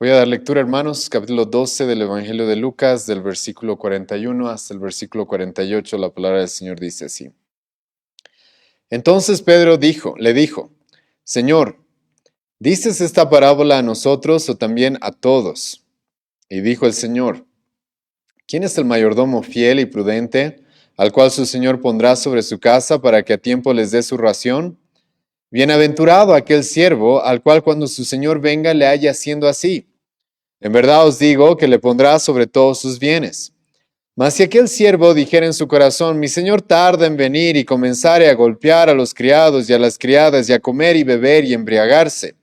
Voy a dar lectura, hermanos, capítulo 12 del Evangelio de Lucas, del versículo 41 hasta el versículo 48. La palabra del Señor dice así. Entonces Pedro le dijo, Señor, ¿dices esta parábola a nosotros o también a todos? Y dijo el Señor, ¿quién es el mayordomo fiel y prudente, al cual su Señor pondrá sobre su casa para que a tiempo les dé su ración? Bienaventurado aquel siervo, al cual cuando su Señor venga le haya haciendo así. En verdad os digo que le pondrá sobre todos sus bienes. Mas si aquel siervo dijera en su corazón, mi señor tarda en venir y comenzare a golpear a los criados y a las criadas y a comer y beber y embriagarse,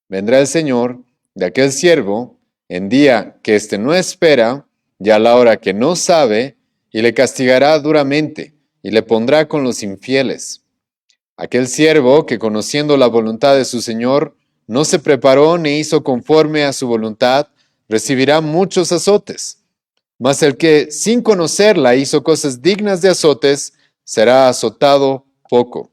vendrá el Señor de aquel siervo en día que éste no espera y a la hora que no sabe, y le castigará duramente y le pondrá con los infieles. Aquel siervo que conociendo la voluntad de su señor no se preparó ni hizo conforme a su voluntad, recibirá muchos azotes. Mas el que sin conocerla hizo cosas dignas de azotes, será azotado poco.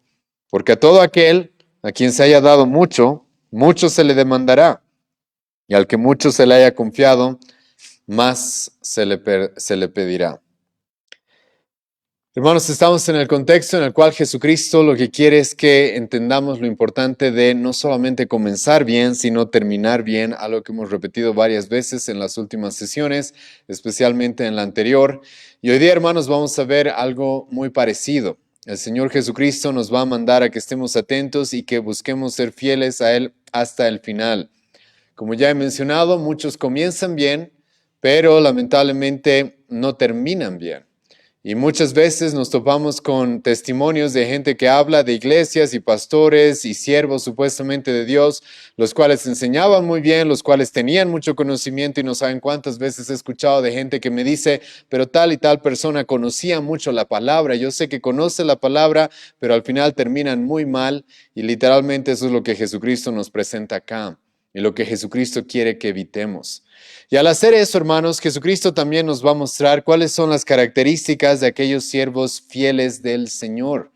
Porque a todo aquel a quien se haya dado mucho, mucho se le demandará. Y al que mucho se le haya confiado, más se le pedirá. Hermanos, estamos en el contexto en el cual Jesucristo lo que quiere es que entendamos lo importante de no solamente comenzar bien, sino terminar bien, algo que hemos repetido varias veces en las últimas sesiones, especialmente en la anterior. Y hoy día, hermanos, vamos a ver algo muy parecido. El Señor Jesucristo nos va a mandar a que estemos atentos y que busquemos ser fieles a Él hasta el final. Como ya he mencionado, muchos comienzan bien, pero lamentablemente no terminan bien. Y muchas veces nos topamos con testimonios de gente que habla de iglesias y pastores y siervos supuestamente de Dios, los cuales enseñaban muy bien, los cuales tenían mucho conocimiento y no saben cuántas veces he escuchado de gente que me dice, pero tal y tal persona conocía mucho la palabra. Yo sé que conoce la palabra, pero al final terminan muy mal y literalmente eso es lo que Jesucristo nos presenta acá y lo que Jesucristo quiere que evitemos. Y al hacer eso, hermanos, Jesucristo también nos va a mostrar cuáles son las características de aquellos siervos fieles del Señor.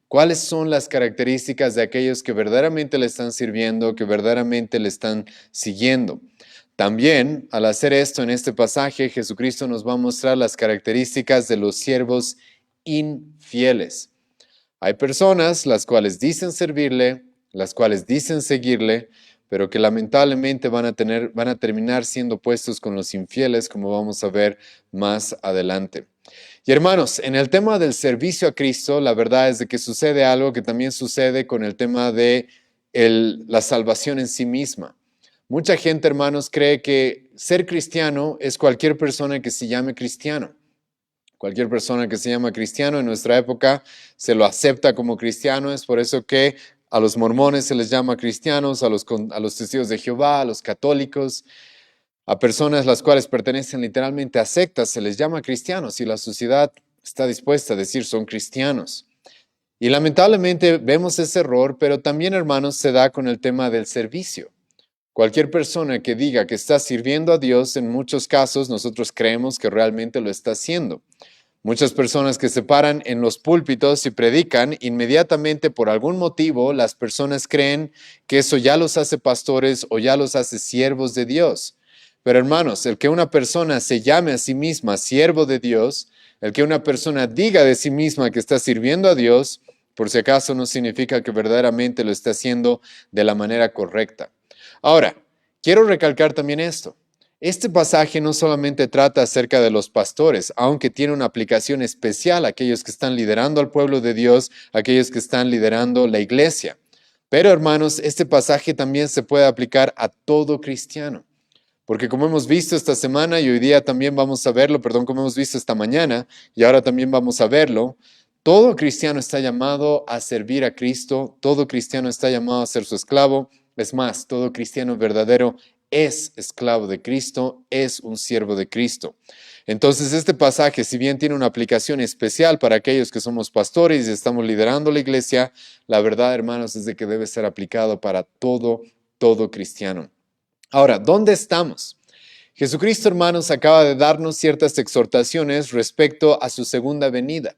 ¿Cuáles son las características de aquellos que verdaderamente le están sirviendo, que verdaderamente le están siguiendo? También, al hacer esto en este pasaje, Jesucristo nos va a mostrar las características de los siervos infieles. Hay personas las cuales dicen servirle, las cuales dicen seguirle, pero que lamentablemente van a terminar siendo puestos con los infieles, como vamos a ver más adelante. Y hermanos, en el tema del servicio a Cristo, la verdad es de que sucede algo que también sucede con el tema de la salvación en sí misma. Mucha gente, hermanos, cree que ser cristiano es cualquier persona que se llame cristiano. Cualquier persona que se llama cristiano en nuestra época se lo acepta como cristiano. Es por eso que a los mormones se les llama cristianos, a los testigos de Jehová, a los católicos, a personas las cuales pertenecen literalmente a sectas, se les llama cristianos y la sociedad está dispuesta a decir son cristianos. Y lamentablemente vemos ese error, pero también, hermanos, se da con el tema del servicio. Cualquier persona que diga que está sirviendo a Dios, en muchos casos nosotros creemos que realmente lo está haciendo. Muchas personas que se paran en los púlpitos y predican, inmediatamente por algún motivo las personas creen que eso ya los hace pastores o ya los hace siervos de Dios. Pero hermanos, el que una persona se llame a sí misma siervo de Dios, el que una persona diga de sí misma que está sirviendo a Dios, por si acaso no significa que verdaderamente lo está haciendo de la manera correcta. Ahora, quiero recalcar también esto. Este pasaje no solamente trata acerca de los pastores, aunque tiene una aplicación especial a aquellos que están liderando al pueblo de Dios, a aquellos que están liderando la iglesia. Pero hermanos, este pasaje también se puede aplicar a todo cristiano. Porque como hemos visto esta semana y hoy día también vamos a verlo, como hemos visto esta mañana y ahora también vamos a verlo, todo cristiano está llamado a servir a Cristo, todo cristiano está llamado a ser su esclavo. Es más, todo cristiano verdadero es esclavo de Cristo, es un siervo de Cristo. Entonces este pasaje, si bien tiene una aplicación especial para aquellos que somos pastores y estamos liderando la iglesia, la verdad, hermanos, es de que debe ser aplicado para todo cristiano. Ahora, ¿dónde estamos? Jesucristo, hermanos, acaba de darnos ciertas exhortaciones respecto a su segunda venida.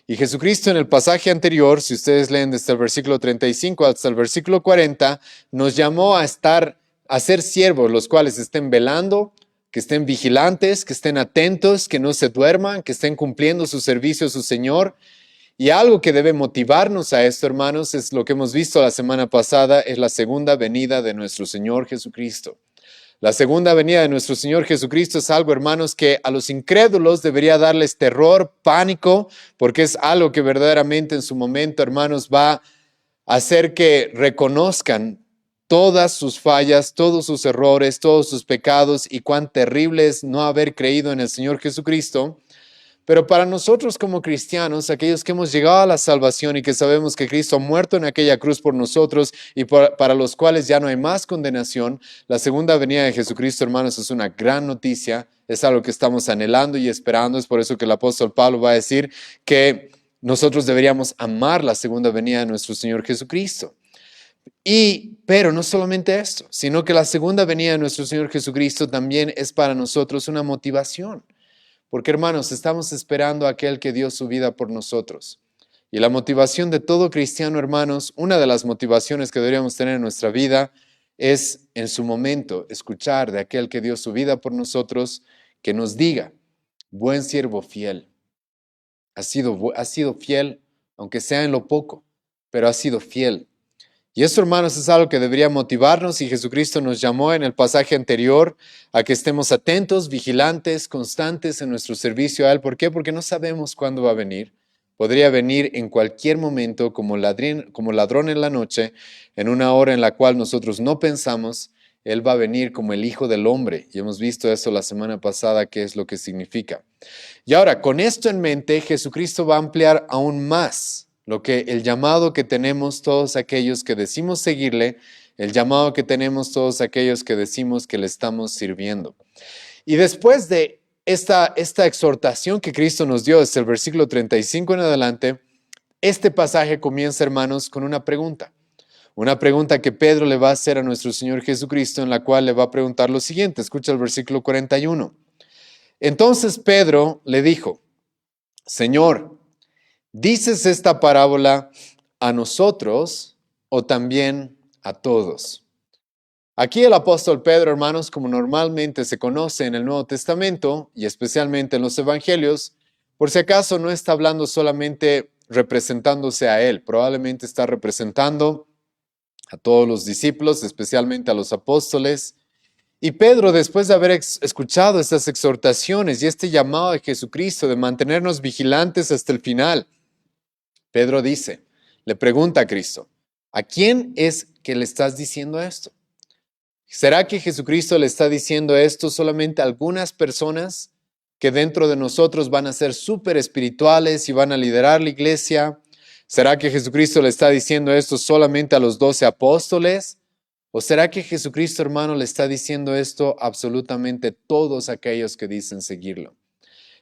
Y Jesucristo en el pasaje anterior, si ustedes leen desde el versículo 35 hasta el versículo 40, nos llamó a estar a ser siervos, los cuales estén velando, que estén vigilantes, que estén atentos, que no se duerman, que estén cumpliendo su servicio a su Señor. Y algo que debe motivarnos a esto, hermanos, es lo que hemos visto la semana pasada, es la segunda venida de nuestro Señor Jesucristo. La segunda venida de nuestro Señor Jesucristo es algo, hermanos, que a los incrédulos debería darles terror, pánico, porque es algo que verdaderamente en su momento, hermanos, va a hacer que reconozcan todas sus fallas, todos sus errores, todos sus pecados y cuán terrible es no haber creído en el Señor Jesucristo. Pero para nosotros como cristianos, aquellos que hemos llegado a la salvación y que sabemos que Cristo ha muerto en aquella cruz por nosotros y para los cuales ya no hay más condenación, la segunda venida de Jesucristo, hermanos, es una gran noticia, es algo que estamos anhelando y esperando. Es por eso que el apóstol Pablo va a decir que nosotros deberíamos amar la segunda venida de nuestro Señor Jesucristo. Pero no solamente esto, sino que la segunda venida de nuestro Señor Jesucristo también es para nosotros una motivación. Porque, hermanos, estamos esperando a aquel que dio su vida por nosotros. Y la motivación de todo cristiano, hermanos, una de las motivaciones que deberíamos tener en nuestra vida es en su momento escuchar de aquel que dio su vida por nosotros, que nos diga: buen siervo fiel, has sido fiel, aunque sea en lo poco, pero has sido fiel. Y esto, hermanos, es algo que debería motivarnos, y Jesucristo nos llamó en el pasaje anterior a que estemos atentos, vigilantes, constantes en nuestro servicio a Él. ¿Por qué? Porque no sabemos cuándo va a venir. Podría venir en cualquier momento como ladrón en la noche, en una hora en la cual nosotros no pensamos. Él va a venir como el Hijo del Hombre. Y hemos visto eso la semana pasada, qué es lo que significa. Y ahora, con esto en mente, Jesucristo va a ampliar aún más el llamado que tenemos todos aquellos que decimos seguirle, el llamado que tenemos todos aquellos que decimos que le estamos sirviendo. Y después de esta exhortación que Cristo nos dio desde el versículo 35 en adelante, este pasaje comienza, hermanos, con una pregunta. Una pregunta que Pedro le va a hacer a nuestro Señor Jesucristo, en la cual le va a preguntar lo siguiente. Escucha el versículo 41. Entonces Pedro le dijo: Señor, ¿dices esta parábola a nosotros o también a todos? Aquí el apóstol Pedro, hermanos, como normalmente se conoce en el Nuevo Testamento y especialmente en los Evangelios, por si acaso no está hablando solamente representándose a él, probablemente está representando a todos los discípulos, especialmente a los apóstoles. Y Pedro, después de haber escuchado estas exhortaciones y este llamado de Jesucristo de mantenernos vigilantes hasta el final, Pedro le pregunta a Cristo: ¿a quién es que le estás diciendo esto? ¿Será que Jesucristo le está diciendo esto solamente a algunas personas que dentro de nosotros van a ser súper espirituales y van a liderar la iglesia? ¿Será que Jesucristo le está diciendo esto solamente a los 12 apóstoles? ¿O será que Jesucristo, hermano, le está diciendo esto absolutamente a todos aquellos que dicen seguirlo?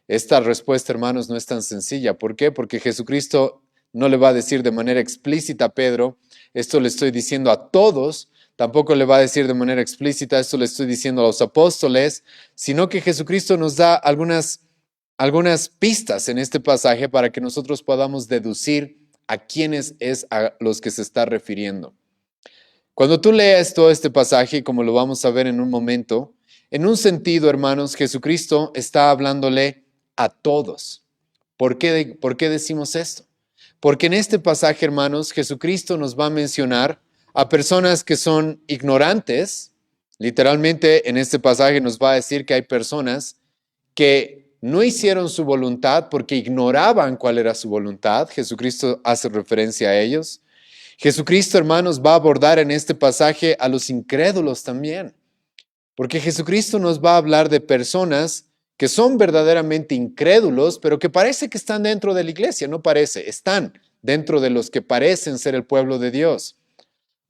Esta respuesta, hermanos, no es tan sencilla. ¿Por qué? Porque Jesucristo no le va a decir de manera explícita a Pedro: esto le estoy diciendo a todos. Tampoco le va a decir de manera explícita: esto le estoy diciendo a los apóstoles, sino que Jesucristo nos da algunas pistas en este pasaje para que nosotros podamos deducir a quiénes es a los que se está refiriendo. Cuando tú leas todo este pasaje, como lo vamos a ver en un momento, en un sentido, hermanos, Jesucristo está hablándole a todos. ¿Por qué decimos esto? Porque en este pasaje, hermanos, Jesucristo nos va a mencionar a personas que son ignorantes. Literalmente en este pasaje nos va a decir que hay personas que no hicieron su voluntad porque ignoraban cuál era su voluntad. Jesucristo hace referencia a ellos. Jesucristo, hermanos, va a abordar en este pasaje a los incrédulos también. Porque Jesucristo nos va a hablar de personas que son verdaderamente incrédulos, pero que parece que están dentro de la iglesia. No parece, están dentro de los que parecen ser el pueblo de Dios.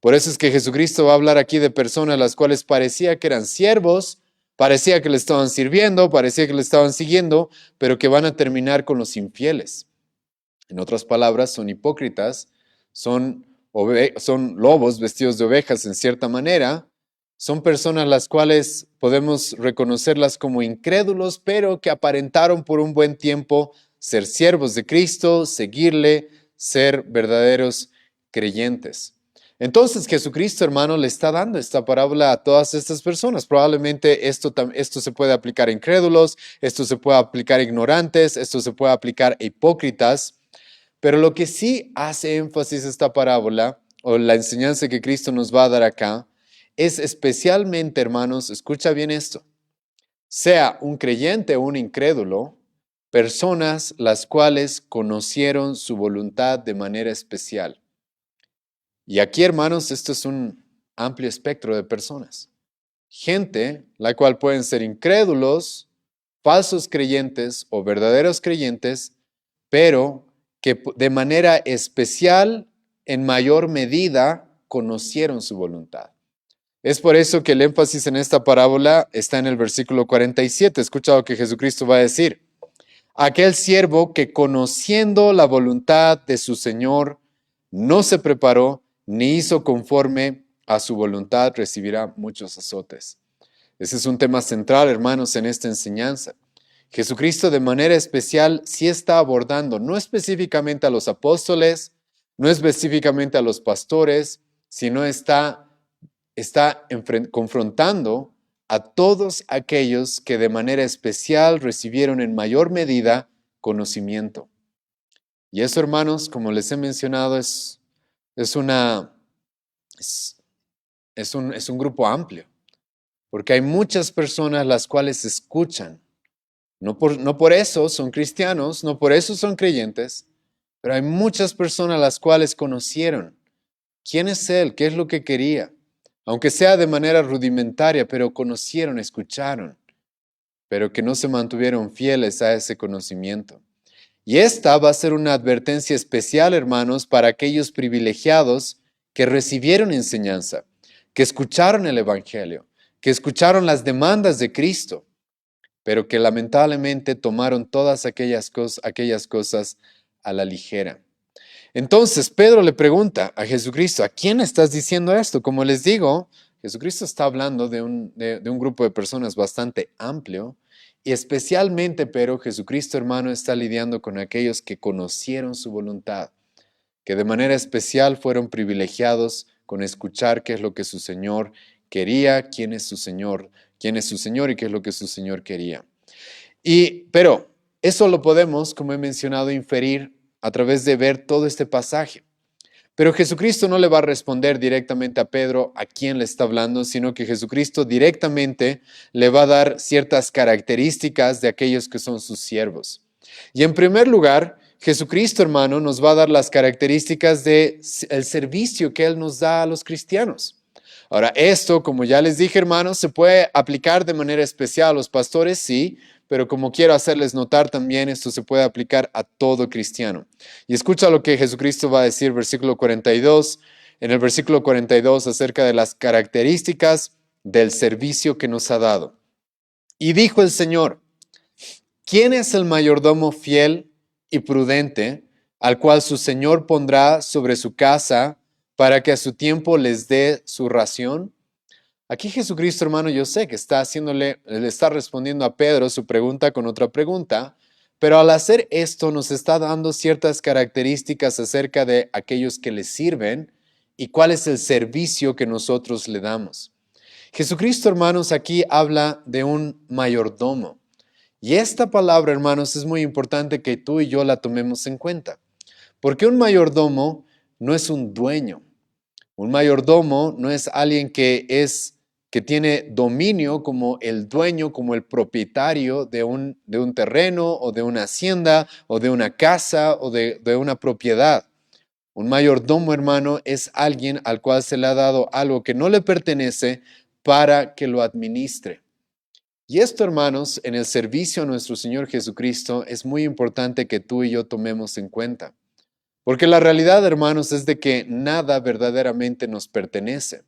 Por eso es que Jesucristo va a hablar aquí de personas las cuales parecía que eran siervos, parecía que le estaban sirviendo, parecía que le estaban siguiendo, pero que van a terminar con los infieles. En otras palabras, son hipócritas, son lobos vestidos de ovejas en cierta manera. Son personas las cuales podemos reconocerlas como incrédulos, pero que aparentaron por un buen tiempo ser siervos de Cristo, seguirle, ser verdaderos creyentes. Entonces Jesucristo, hermano, le está dando esta parábola a todas estas personas. Probablemente esto se puede aplicar a incrédulos, esto se puede aplicar a ignorantes, esto se puede aplicar a hipócritas, pero lo que sí hace énfasis esta parábola o la enseñanza que Cristo nos va a dar acá es especialmente, hermanos, escucha bien esto, sea un creyente o un incrédulo, personas las cuales conocieron su voluntad de manera especial. Y aquí, hermanos, esto es un amplio espectro de personas. Gente, la cual pueden ser incrédulos, falsos creyentes o verdaderos creyentes, pero que de manera especial, en mayor medida, conocieron su voluntad. Es por eso que el énfasis en esta parábola está en el versículo 47. Escucha lo que Jesucristo va a decir. Aquel siervo que conociendo la voluntad de su Señor no se preparó ni hizo conforme a su voluntad recibirá muchos azotes. Ese es un tema central, hermanos, en esta enseñanza. Jesucristo de manera especial sí está abordando, no específicamente a los apóstoles, no específicamente a los pastores, sino está confrontando a todos aquellos que de manera especial recibieron en mayor medida conocimiento. Y eso, hermanos, como les he mencionado, es un grupo amplio, porque hay muchas personas las cuales escuchan. No por eso son cristianos, no por eso son creyentes, pero hay muchas personas las cuales conocieron quién es Él, qué es lo que quería, aunque sea de manera rudimentaria, pero conocieron, escucharon, pero que no se mantuvieron fieles a ese conocimiento. Y esta va a ser una advertencia especial, hermanos, para aquellos privilegiados que recibieron enseñanza, que escucharon el Evangelio, que escucharon las demandas de Cristo, pero que lamentablemente tomaron todas aquellas cosas a la ligera. Entonces Pedro le pregunta a Jesucristo, ¿a quién estás diciendo esto? Como les digo, Jesucristo está hablando de un grupo de personas bastante amplio y especialmente, pero Jesucristo, hermano, está lidiando con aquellos que conocieron su voluntad, que de manera especial fueron privilegiados con escuchar qué es lo que su Señor quería, quién es su Señor y qué es lo que su Señor quería. Pero eso lo podemos, como he mencionado, inferir a través de ver todo este pasaje. Pero Jesucristo no le va a responder directamente a Pedro a quién le está hablando, sino que Jesucristo directamente le va a dar ciertas características de aquellos que son sus siervos. Y en primer lugar, Jesucristo, hermano, nos va a dar las características del servicio que Él nos da a los cristianos. Ahora, esto, como ya les dije, hermanos, se puede aplicar de manera especial a los pastores, sí, pero como quiero hacerles notar también, esto se puede aplicar a todo cristiano. Y escucha lo que Jesucristo va a decir, versículo 42, en el versículo 42, acerca de las características del servicio que nos ha dado. Y dijo el Señor, ¿quién es el mayordomo fiel y prudente, al cual su Señor pondrá sobre su casa para que a su tiempo les dé su ración? Aquí Jesucristo, hermano, yo sé que le está respondiendo a Pedro su pregunta con otra pregunta, pero al hacer esto nos está dando ciertas características acerca de aquellos que le sirven y cuál es el servicio que nosotros le damos. Jesucristo, hermanos, aquí habla de un mayordomo. Y esta palabra, hermanos, es muy importante que tú y yo la tomemos en cuenta, porque un mayordomo no es un dueño. Un mayordomo no es alguien que tiene dominio como el dueño, como el propietario de un terreno o de una hacienda o de una casa o de una propiedad. Un mayordomo, hermano, es alguien al cual se le ha dado algo que no le pertenece para que lo administre. Y esto, hermanos, en el servicio a nuestro Señor Jesucristo es muy importante que tú y yo tomemos en cuenta. Porque la realidad, hermanos, es de que nada verdaderamente nos pertenece,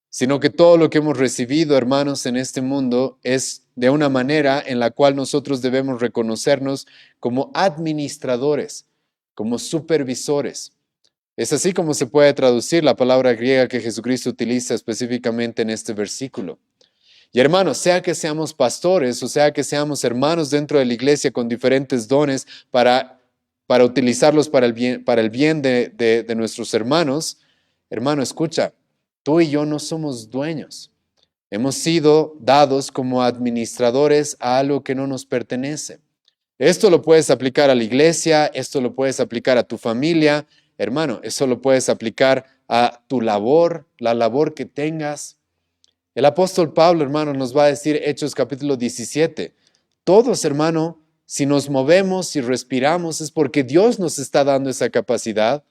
sino que todo lo que hemos recibido, hermanos, en este mundo es de una manera en la cual nosotros debemos reconocernos como administradores, como supervisores. Es así como se puede traducir la palabra griega que Jesucristo utiliza específicamente en este versículo. Y hermanos, sea que seamos pastores o sea que seamos hermanos dentro de la iglesia con diferentes dones para utilizarlos para el bien de nuestros hermanos, Hermano, escucha, tú y yo no somos dueños. Hemos sido dados como administradores a algo que no nos pertenece. Esto lo puedes aplicar a la iglesia, esto lo puedes aplicar a tu familia. Hermano, eso lo puedes aplicar a tu labor, la labor que tengas. El apóstol Pablo, hermano, nos va a decir Hechos capítulo 17. Todos, hermano, si nos movemos, si respiramos, es porque Dios nos está dando esa capacidad.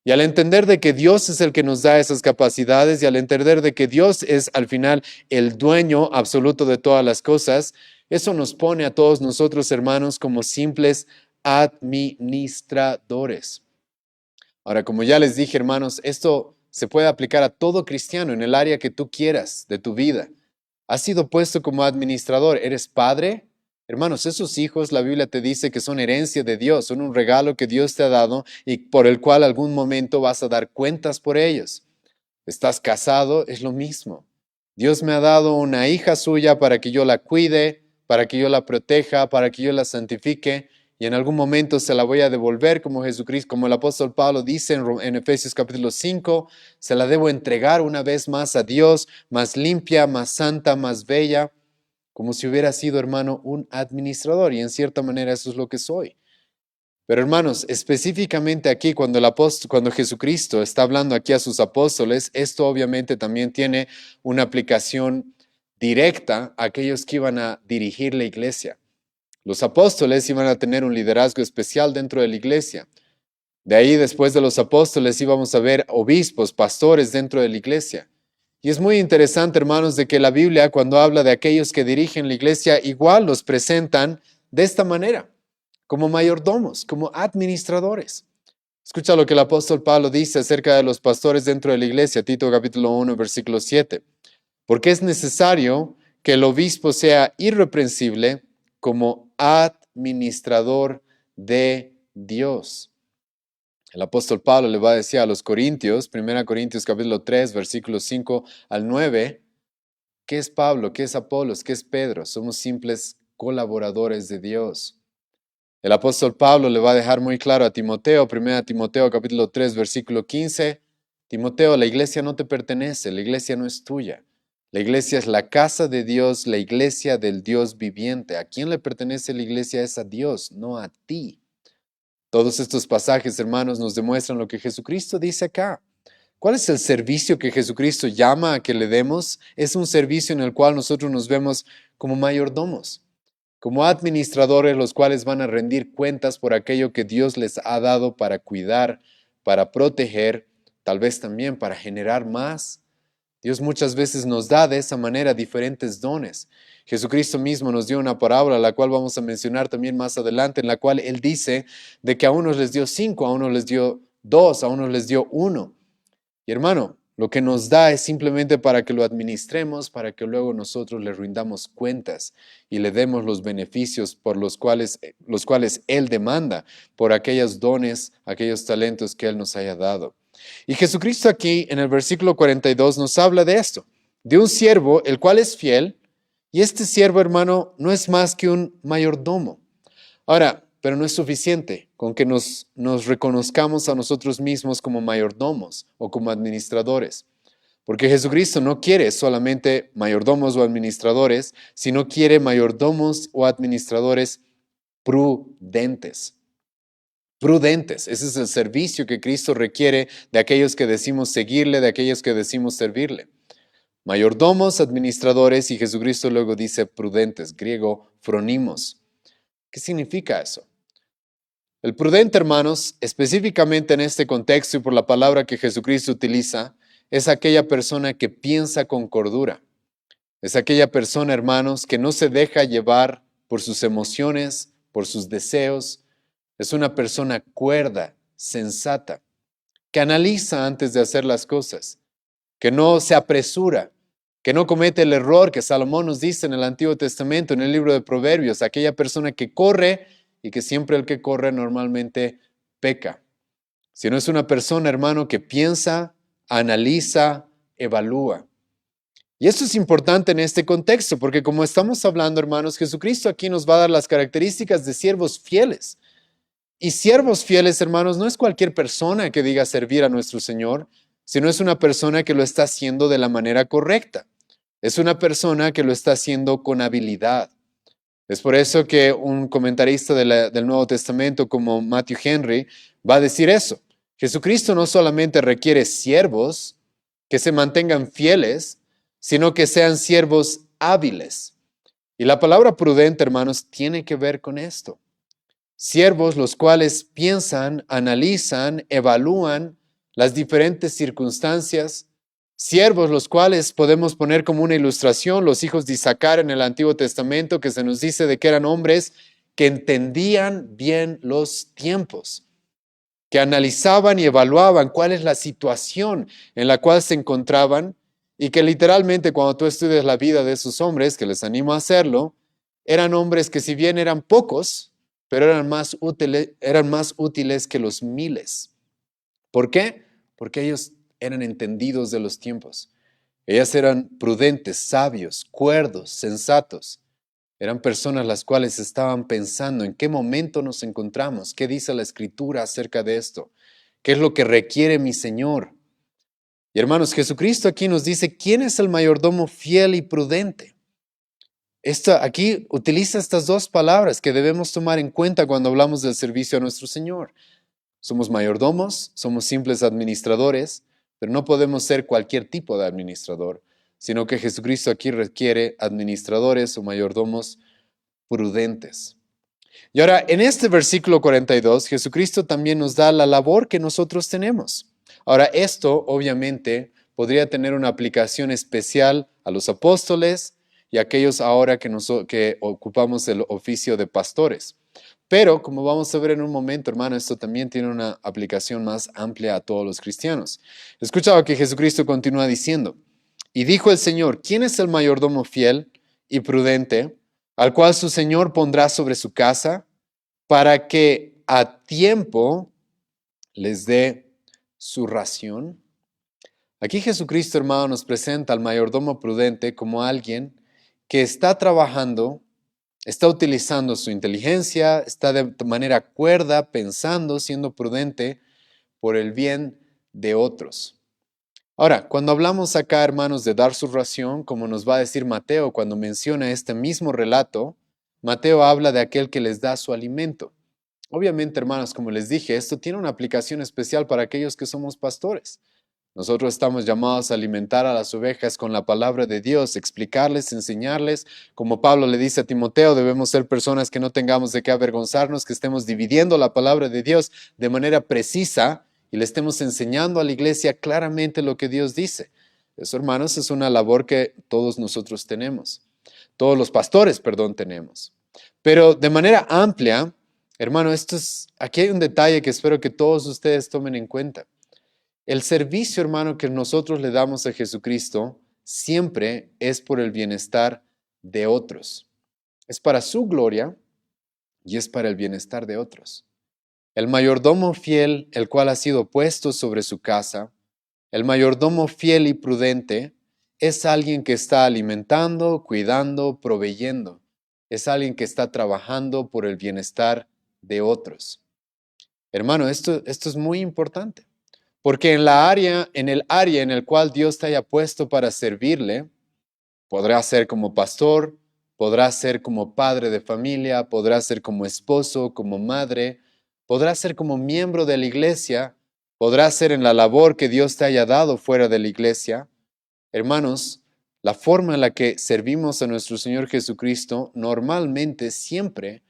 Y al entender de que Dios es el que nos da esas capacidades y al entender de que Dios es al final el dueño absoluto de todas las cosas, eso nos pone a todos nosotros, hermanos, como simples administradores. Ahora, como ya les dije, hermanos, esto se puede aplicar a todo cristiano en el área que tú quieras de tu vida. Has sido puesto como administrador, eres padre. Hermanos, esos hijos, la Biblia te dice que son herencia de Dios, son un regalo que Dios te ha dado y por el cual algún momento vas a dar cuentas por ellos. Estás casado, es lo mismo. Dios me ha dado una hija suya para que yo la cuide, para que yo la proteja, para que yo la santifique y en algún momento se la voy a devolver como Jesucristo, como el apóstol Pablo dice en Efesios capítulo 5, se la debo entregar una vez más a Dios, más limpia, más santa, más bella, como si hubiera sido, hermano, un administrador y en cierta manera eso es lo que soy. Pero hermanos, específicamente aquí cuando Jesucristo está hablando aquí a sus apóstoles, esto obviamente también tiene una aplicación directa a aquellos que iban a dirigir la iglesia. Los apóstoles iban a tener un liderazgo especial dentro de la iglesia. De ahí, después de los apóstoles, íbamos a ver obispos, pastores dentro de la iglesia. Y es muy interesante, hermanos, de que la Biblia, cuando habla de aquellos que dirigen la iglesia, igual los presentan de esta manera, como mayordomos, como administradores. Escucha lo que el apóstol Pablo dice acerca de los pastores dentro de la iglesia, Tito capítulo 1, versículo 7. Porque es necesario que el obispo sea irreprensible como administrador de Dios. El apóstol Pablo le va a decir a los Corintios, 1 Corintios capítulo 3, versículos 5 al 9, ¿qué es Pablo? ¿Qué es Apolos? ¿Qué es Pedro? Somos simples colaboradores de Dios. El apóstol Pablo le va a dejar muy claro a Timoteo, 1 Timoteo capítulo 3, versículo 15, Timoteo, la iglesia no te pertenece, la iglesia no es tuya. La iglesia es la casa de Dios, la iglesia del Dios viviente. ¿A quién le pertenece la iglesia? Es a Dios, no a ti. Todos estos pasajes, hermanos, nos demuestran lo que Jesucristo dice acá. ¿Cuál es el servicio que Jesucristo llama a que le demos? Es un servicio en el cual nosotros nos vemos como mayordomos, como administradores, los cuales van a rendir cuentas por aquello que Dios les ha dado para cuidar, para proteger, tal vez también para generar más. Dios muchas veces nos da de esa manera diferentes dones. Jesucristo mismo nos dio una parábola, la cual vamos a mencionar también más adelante, en la cual Él dice de que a unos les dio 5, a unos les dio 2, a unos les dio 1. Y hermano, lo que nos da es simplemente para que lo administremos, para que luego nosotros le rindamos cuentas y le demos los beneficios por los cuales Él demanda, por aquellos dones, aquellos talentos que Él nos haya dado. Y Jesucristo aquí en el versículo 42 nos habla de esto, de un siervo el cual es fiel, y este siervo, hermano, no es más que un mayordomo. Ahora, pero no es suficiente con que nos reconozcamos a nosotros mismos como mayordomos o como administradores. Porque Jesucristo no quiere solamente mayordomos o administradores, sino quiere mayordomos o administradores prudentes. Prudentes, ese es el servicio que Cristo requiere de aquellos que decimos seguirle, de aquellos que decimos servirle. Mayordomos, administradores y Jesucristo luego dice prudentes, griego phronimos. ¿Qué significa eso? El prudente, hermanos, específicamente en este contexto y por la palabra que Jesucristo utiliza, es aquella persona que piensa con cordura. Es aquella persona, hermanos, que no se deja llevar por sus emociones, por sus deseos. Es una persona cuerda, sensata, que analiza antes de hacer las cosas, que no se apresura, que no comete el error que Salomón nos dice en el Antiguo Testamento, en el libro de Proverbios, aquella persona que corre y que siempre el que corre normalmente peca. Si no es una persona, hermano, que piensa, analiza, evalúa. Y esto es importante en este contexto, porque como estamos hablando, hermanos, Jesucristo aquí nos va a dar las características de siervos fieles. Y siervos fieles, hermanos, no es cualquier persona que diga servir a nuestro Señor. sino es una persona que lo está haciendo de la manera correcta. Es una persona que lo está haciendo con habilidad. Es por eso que un comentarista del Nuevo Testamento como Matthew Henry va a decir eso. Jesucristo no solamente requiere siervos que se mantengan fieles, sino que sean siervos hábiles. Y la palabra prudente, hermanos, tiene que ver con esto. Siervos los cuales piensan, analizan, evalúan las diferentes circunstancias. Siervos los cuales podemos poner como una ilustración los hijos de Isaacar en el Antiguo Testamento, que se nos dice de que eran hombres que entendían bien los tiempos, que analizaban y evaluaban cuál es la situación en la cual se encontraban y que literalmente cuando tú estudias la vida de esos hombres, que les animo a hacerlo, eran hombres que si bien eran pocos, pero eran más útiles que los miles. ¿Por qué? Porque ellos eran entendidos de los tiempos. Ellas eran prudentes, sabios, cuerdos, sensatos. Eran personas las cuales estaban pensando en qué momento nos encontramos, qué dice la Escritura acerca de esto, qué es lo que requiere mi Señor. Y hermanos, Jesucristo aquí nos dice, ¿quién es el mayordomo fiel y prudente? Aquí utiliza estas dos palabras que debemos tomar en cuenta cuando hablamos del servicio a nuestro Señor. Somos mayordomos, somos simples administradores, pero no podemos ser cualquier tipo de administrador, sino que Jesucristo aquí requiere administradores o mayordomos prudentes. Y ahora, en este versículo 42, Jesucristo también nos da la labor que nosotros tenemos. Ahora, esto obviamente podría tener una aplicación especial a los apóstoles y a aquellos ahora que ocupamos el oficio de pastores. Pero, como vamos a ver en un momento, hermano, esto también tiene una aplicación más amplia a todos los cristianos. Escuchaba que Jesucristo continúa diciendo, y dijo el Señor, ¿quién es el mayordomo fiel y prudente, al cual su Señor pondrá sobre su casa, para que a tiempo les dé su ración? Aquí Jesucristo, hermano, nos presenta al mayordomo prudente como alguien que está trabajando, está utilizando su inteligencia, está de manera cuerda, pensando, siendo prudente por el bien de otros. Ahora, cuando hablamos acá, hermanos, de dar su ración, como nos va a decir Mateo cuando menciona este mismo relato, Mateo habla de aquel que les da su alimento. Obviamente, hermanos, como les dije, esto tiene una aplicación especial para aquellos que somos pastores. Nosotros estamos llamados a alimentar a las ovejas con la palabra de Dios, explicarles, enseñarles. Como Pablo le dice a Timoteo, debemos ser personas que no tengamos de qué avergonzarnos, que estemos dividiendo la palabra de Dios de manera precisa y le estemos enseñando a la iglesia claramente lo que Dios dice. Eso, hermanos, es una labor que todos nosotros tenemos. Todos los pastores, perdón, tenemos. Pero de manera amplia, hermano, aquí hay un detalle que espero que todos ustedes tomen en cuenta. El servicio, hermano, que nosotros le damos a Jesucristo siempre es por el bienestar de otros. Es para su gloria y es para el bienestar de otros. El mayordomo fiel, el cual ha sido puesto sobre su casa, el mayordomo fiel y prudente, es alguien que está alimentando, cuidando, proveyendo. Es alguien que está trabajando por el bienestar de otros. Hermano, esto es muy importante. Porque en el área en el cual Dios te haya puesto para servirle, podrá ser como pastor, podrá ser como padre de familia, podrá ser como esposo, como madre, podrá ser como miembro de la iglesia, podrá ser en la labor que Dios te haya dado fuera de la iglesia. Hermanos, la forma en la que servimos a nuestro Señor Jesucristo normalmente siempre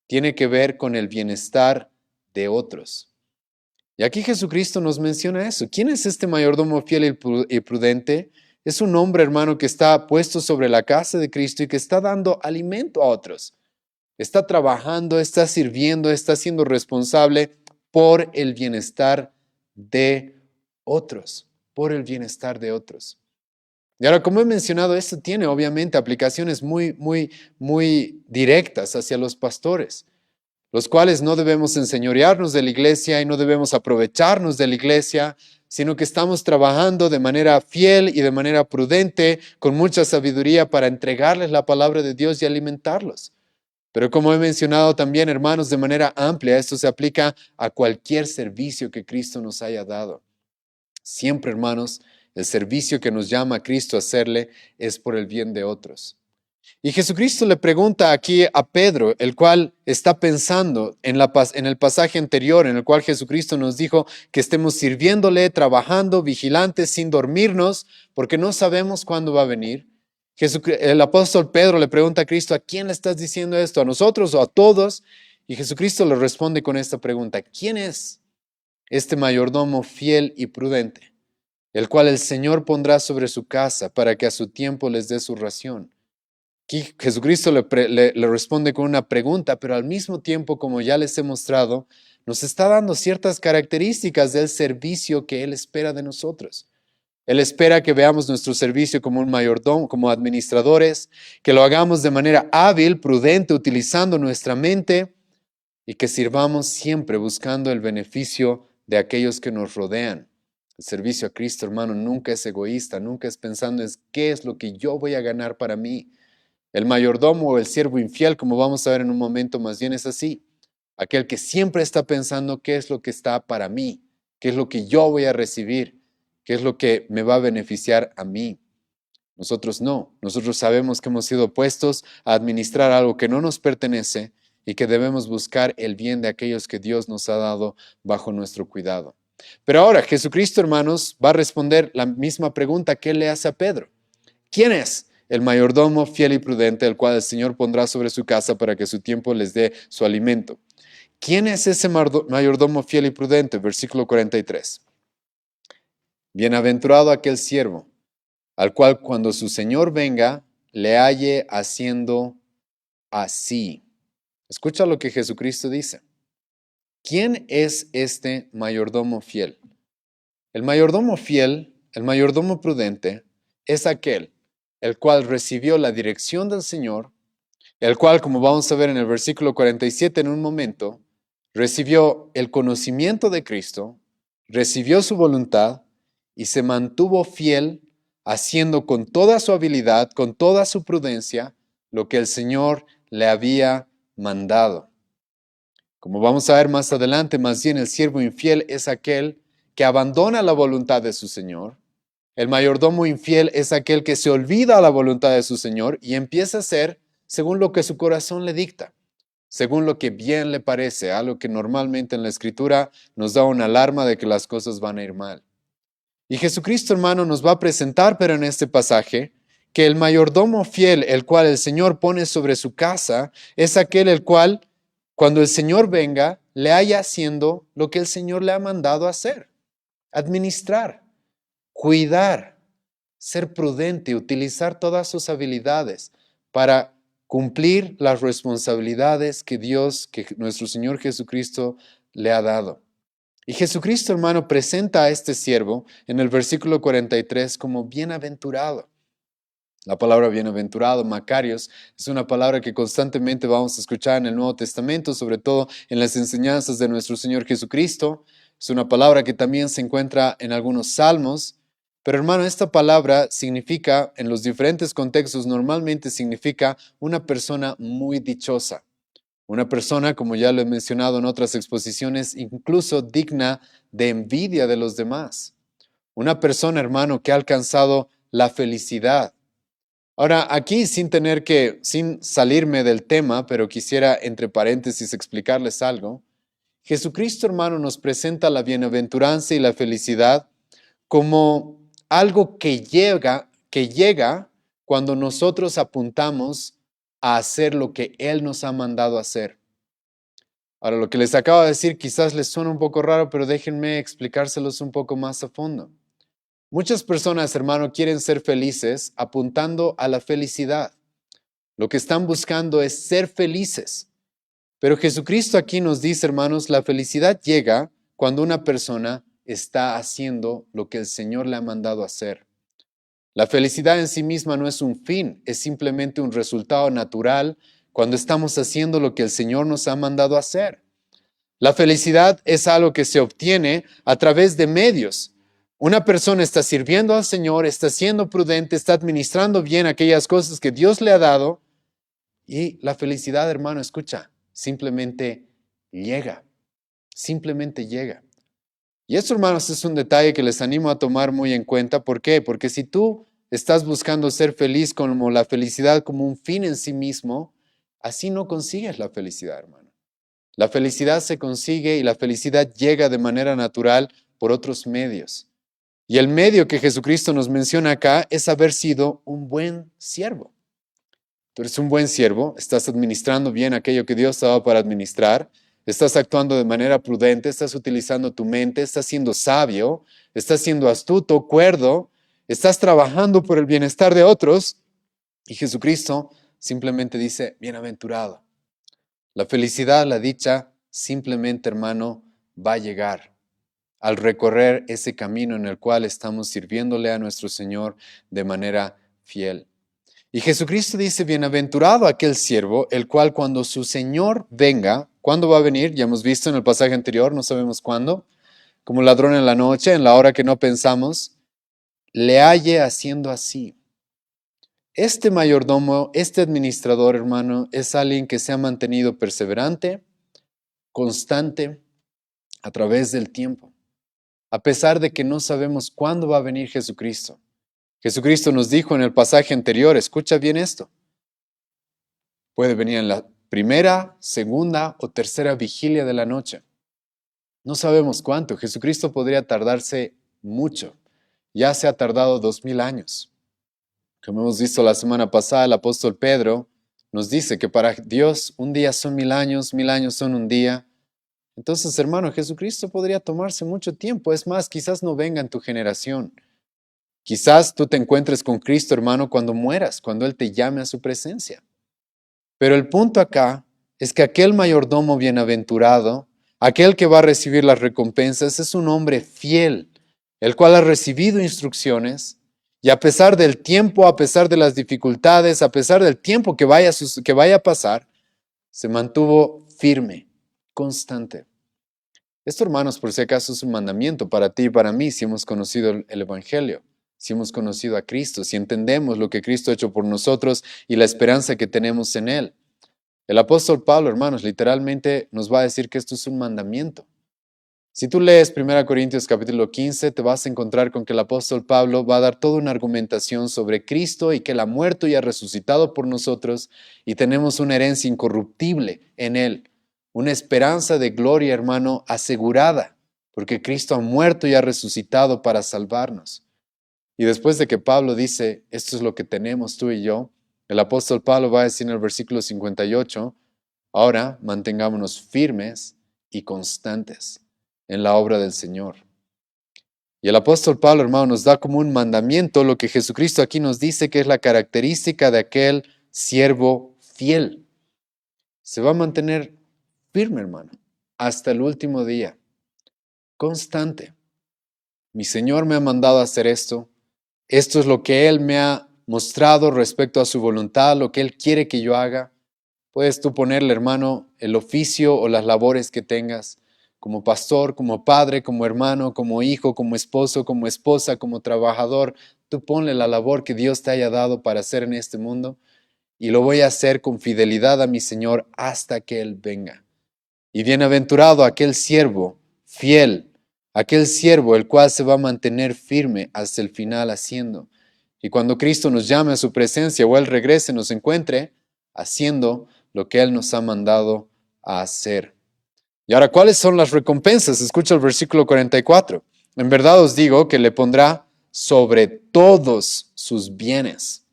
tiene que ver con el bienestar de otros. Y aquí Jesucristo nos menciona eso. ¿Quién es este mayordomo fiel y prudente? Es un hombre, hermano, que está puesto sobre la casa de Cristo y que está dando alimento a otros. Está trabajando, está sirviendo, está siendo responsable por el bienestar de otros, por el bienestar de otros. Y ahora, como he mencionado, esto tiene obviamente aplicaciones muy directas hacia los pastores, los cuales no debemos enseñorearnos de la iglesia y no debemos aprovecharnos de la iglesia, sino que estamos trabajando de manera fiel y de manera prudente, con mucha sabiduría para entregarles la palabra de Dios y alimentarlos. Pero como he mencionado también, hermanos, de manera amplia, esto se aplica a cualquier servicio que Cristo nos haya dado. Siempre, hermanos, el servicio que nos llama a Cristo a hacerle es por el bien de otros. Y Jesucristo le pregunta aquí a Pedro, el cual está pensando en el pasaje anterior, en el cual Jesucristo nos dijo que estemos sirviéndole, trabajando, vigilantes, sin dormirnos, porque no sabemos cuándo va a venir. El apóstol Pedro le pregunta a Cristo, ¿a quién le estás diciendo esto? ¿A nosotros o a todos? Y Jesucristo le responde con esta pregunta, ¿quién es este mayordomo fiel y prudente, el cual el Señor pondrá sobre su casa para que a su tiempo les dé su ración? Aquí Jesucristo le responde con una pregunta, pero al mismo tiempo, como ya les he mostrado, nos está dando ciertas características del servicio que Él espera de nosotros. Él espera que veamos nuestro servicio como un mayordomo, como administradores, que lo hagamos de manera hábil, prudente, utilizando nuestra mente y que sirvamos siempre buscando el beneficio de aquellos que nos rodean. El servicio a Cristo, hermano, nunca es egoísta, nunca es pensando en qué es lo que yo voy a ganar para mí. El mayordomo o el siervo infiel, como vamos a ver en un momento, más bien es así. Aquel que siempre está pensando qué es lo que está para mí, qué es lo que yo voy a recibir, qué es lo que me va a beneficiar a mí. Nosotros no. Nosotros sabemos que hemos sido puestos a administrar algo que no nos pertenece y que debemos buscar el bien de aquellos que Dios nos ha dado bajo nuestro cuidado. Pero ahora Jesucristo, hermanos, va a responder la misma pregunta que él le hace a Pedro. ¿Quién es el mayordomo fiel y prudente, el cual el Señor pondrá sobre su casa para que a su tiempo les dé su alimento? ¿Quién es ese mayordomo fiel y prudente? Versículo 43. Bienaventurado aquel siervo, al cual cuando su Señor venga, le halle haciendo así. Escucha lo que Jesucristo dice. ¿Quién es este mayordomo fiel? El mayordomo fiel, el mayordomo prudente, es aquel el cual recibió la dirección del Señor, el cual, como vamos a ver en el versículo 47 en un momento, recibió el conocimiento de Cristo, recibió su voluntad y se mantuvo fiel, haciendo con toda su habilidad, con toda su prudencia, lo que el Señor le había mandado. Como vamos a ver más adelante, más bien el siervo infiel es aquel que abandona la voluntad de su Señor. El mayordomo infiel es aquel que se olvida la voluntad de su Señor y empieza a hacer según lo que su corazón le dicta, según lo que bien le parece, algo que normalmente en la Escritura nos da una alarma de que las cosas van a ir mal. Y Jesucristo, hermano, nos va a presentar, pero en este pasaje, que el mayordomo fiel, el cual el Señor pone sobre su casa, es aquel el cual, cuando el Señor venga, le haya haciendo lo que el Señor le ha mandado hacer: administrar, cuidar, ser prudente, utilizar todas sus habilidades para cumplir las responsabilidades que Dios, que nuestro Señor Jesucristo le ha dado. Y Jesucristo, hermano, presenta a este siervo en el versículo 43 como bienaventurado. La palabra bienaventurado, Macarios, es una palabra que constantemente vamos a escuchar en el Nuevo Testamento, sobre todo en las enseñanzas de nuestro Señor Jesucristo. Es una palabra que también se encuentra en algunos salmos. Pero hermano, esta palabra significa, en los diferentes contextos, normalmente significa una persona muy dichosa. Una persona, como ya lo he mencionado en otras exposiciones, incluso digna de envidia de los demás. Una persona, hermano, que ha alcanzado la felicidad. Ahora, aquí sin salirme del tema, pero quisiera entre paréntesis explicarles algo. Jesucristo, hermano, nos presenta la bienaventuranza y la felicidad como algo que llega cuando nosotros apuntamos a hacer lo que Él nos ha mandado hacer. Ahora, lo que les acabo de decir quizás les suena un poco raro, pero déjenme explicárselos un poco más a fondo. Muchas personas, hermano, quieren ser felices apuntando a la felicidad. Lo que están buscando es ser felices. Pero Jesucristo aquí nos dice, hermanos, la felicidad llega cuando una persona está haciendo lo que el Señor le ha mandado hacer. La felicidad en sí misma no es un fin, es simplemente un resultado natural cuando estamos haciendo lo que el Señor nos ha mandado hacer. La felicidad es algo que se obtiene a través de medios. Una persona está sirviendo al Señor, está siendo prudente, está administrando bien aquellas cosas que Dios le ha dado y la felicidad, hermano, escucha, simplemente llega, simplemente llega. Y esto, hermanos, es un detalle que les animo a tomar muy en cuenta. ¿Por qué? Porque si tú estás buscando ser feliz como la felicidad como un fin en sí mismo, así no consigues la felicidad, hermano. La felicidad se consigue y la felicidad llega de manera natural por otros medios. Y el medio que Jesucristo nos menciona acá es haber sido un buen siervo. Tú eres un buen siervo, estás administrando bien aquello que Dios te ha dado para administrar, estás actuando de manera prudente, estás utilizando tu mente, estás siendo sabio, estás siendo astuto, cuerdo, estás trabajando por el bienestar de otros. Y Jesucristo simplemente dice, bienaventurado. La felicidad, la dicha, simplemente, hermano, va a llegar al recorrer ese camino en el cual estamos sirviéndole a nuestro Señor de manera fiel. Y Jesucristo dice, bienaventurado aquel siervo, el cual cuando su Señor venga, ¿cuándo va a venir? Ya hemos visto en el pasaje anterior, no sabemos cuándo, como ladrón en la noche, en la hora que no pensamos, le halle haciendo así. Este mayordomo, este administrador, hermano, es alguien que se ha mantenido perseverante, constante, a través del tiempo, a pesar de que no sabemos cuándo va a venir Jesucristo. Jesucristo nos dijo en el pasaje anterior, escucha bien esto, puede venir en la primera, segunda o tercera vigilia de la noche. No sabemos cuánto. Jesucristo podría tardarse mucho. Ya se ha tardado 2000 años. Como hemos visto la semana pasada, el apóstol Pedro nos dice que para Dios un día son 1000 años son un día. Entonces, hermano, Jesucristo podría tomarse mucho tiempo. Es más, quizás no venga en tu generación. Quizás tú te encuentres con Cristo, hermano, cuando mueras, cuando Él te llame a su presencia. Pero el punto acá es que aquel mayordomo bienaventurado, aquel que va a recibir las recompensas, es un hombre fiel, el cual ha recibido instrucciones y a pesar del tiempo, a pesar de las dificultades, a pesar del tiempo que vaya a pasar, se mantuvo firme, constante. Esto, hermanos, por si acaso es un mandamiento para ti y para mí si hemos conocido el Evangelio, si hemos conocido a Cristo, si entendemos lo que Cristo ha hecho por nosotros y la esperanza que tenemos en Él. El apóstol Pablo, hermanos, literalmente nos va a decir que esto es un mandamiento. Si tú lees 1 Corintios capítulo 15, te vas a encontrar con que el apóstol Pablo va a dar toda una argumentación sobre Cristo y que Él ha muerto y ha resucitado por nosotros y tenemos una herencia incorruptible en Él, una esperanza de gloria, hermano, asegurada, porque Cristo ha muerto y ha resucitado para salvarnos. Y después de que Pablo dice, esto es lo que tenemos tú y yo, el apóstol Pablo va a decir en el versículo 58, ahora mantengámonos firmes y constantes en la obra del Señor. Y el apóstol Pablo, hermano, nos da como un mandamiento lo que Jesucristo aquí nos dice que es la característica de aquel siervo fiel. Se va a mantener firme, hermano, hasta el último día, constante. Mi Señor me ha mandado a hacer esto. Esto es lo que Él me ha mostrado respecto a su voluntad, lo que Él quiere que yo haga. Puedes tú ponerle, hermano, el oficio o las labores que tengas, como pastor, como padre, como hermano, como hijo, como esposo, como esposa, como trabajador. Tú ponle la labor que Dios te haya dado para hacer en este mundo y lo voy a hacer con fidelidad a mi Señor hasta que Él venga. Y bienaventurado aquel siervo fiel, aquel siervo el cual se va a mantener firme hasta el final haciendo. Y cuando Cristo nos llame a su presencia o Él regrese, nos encuentre haciendo lo que Él nos ha mandado a hacer. Y ahora, ¿cuáles son las recompensas? Escucha el versículo 44. En verdad os digo que le pondrá sobre todos sus bienes.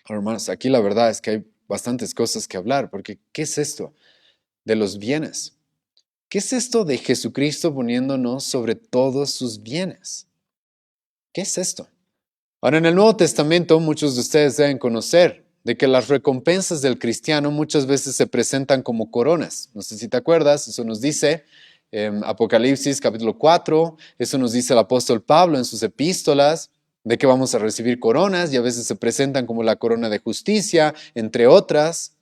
Ahora, hermanos, aquí la verdad es que hay bastantes cosas que hablar, porque ¿qué es esto de los bienes? ¿Qué es esto de Jesucristo poniéndonos sobre todos sus bienes? ¿Qué es esto? Ahora, en el Nuevo Testamento, muchos de ustedes deben conocer de que las recompensas del cristiano muchas veces se presentan como coronas. No sé si te acuerdas, eso nos dice Apocalipsis capítulo 4, eso nos dice el apóstol Pablo en sus epístolas, de que vamos a recibir coronas y a veces se presentan como la corona de justicia, entre otras.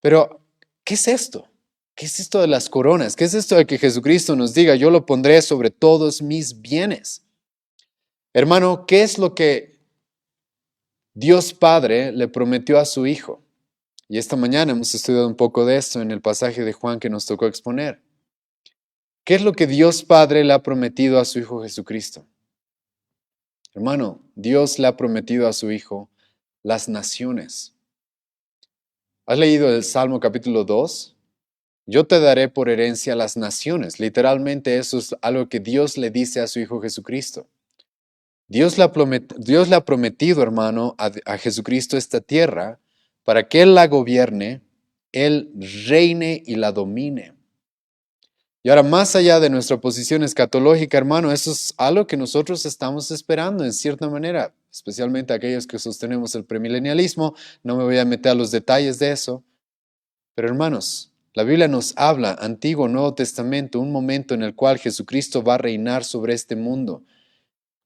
Pero, ¿qué es esto? ¿Qué es esto de las coronas? ¿Qué es esto de que Jesucristo nos diga, yo lo pondré sobre todos mis bienes? Hermano, ¿qué es lo que Dios Padre le prometió a su Hijo? Y esta mañana hemos estudiado un poco de esto en el pasaje de Juan que nos tocó exponer. ¿Qué es lo que Dios Padre le ha prometido a su Hijo Jesucristo? Hermano, Dios le ha prometido a su Hijo las naciones. ¿Has leído el Salmo capítulo 2? Yo te daré por herencia las naciones. Literalmente eso es algo que Dios le dice a su Hijo Jesucristo. Dios le ha prometido, hermano, a Jesucristo esta tierra para que Él la gobierne, Él reine y la domine. Y ahora, más allá de nuestra posición escatológica, hermano, eso es algo que nosotros estamos esperando en cierta manera, especialmente aquellos que sostenemos el premilenialismo. No me voy a meter a los detalles de eso. Pero hermanos, la Biblia nos habla, Antiguo, Nuevo Testamento, un momento en el cual Jesucristo va a reinar sobre este mundo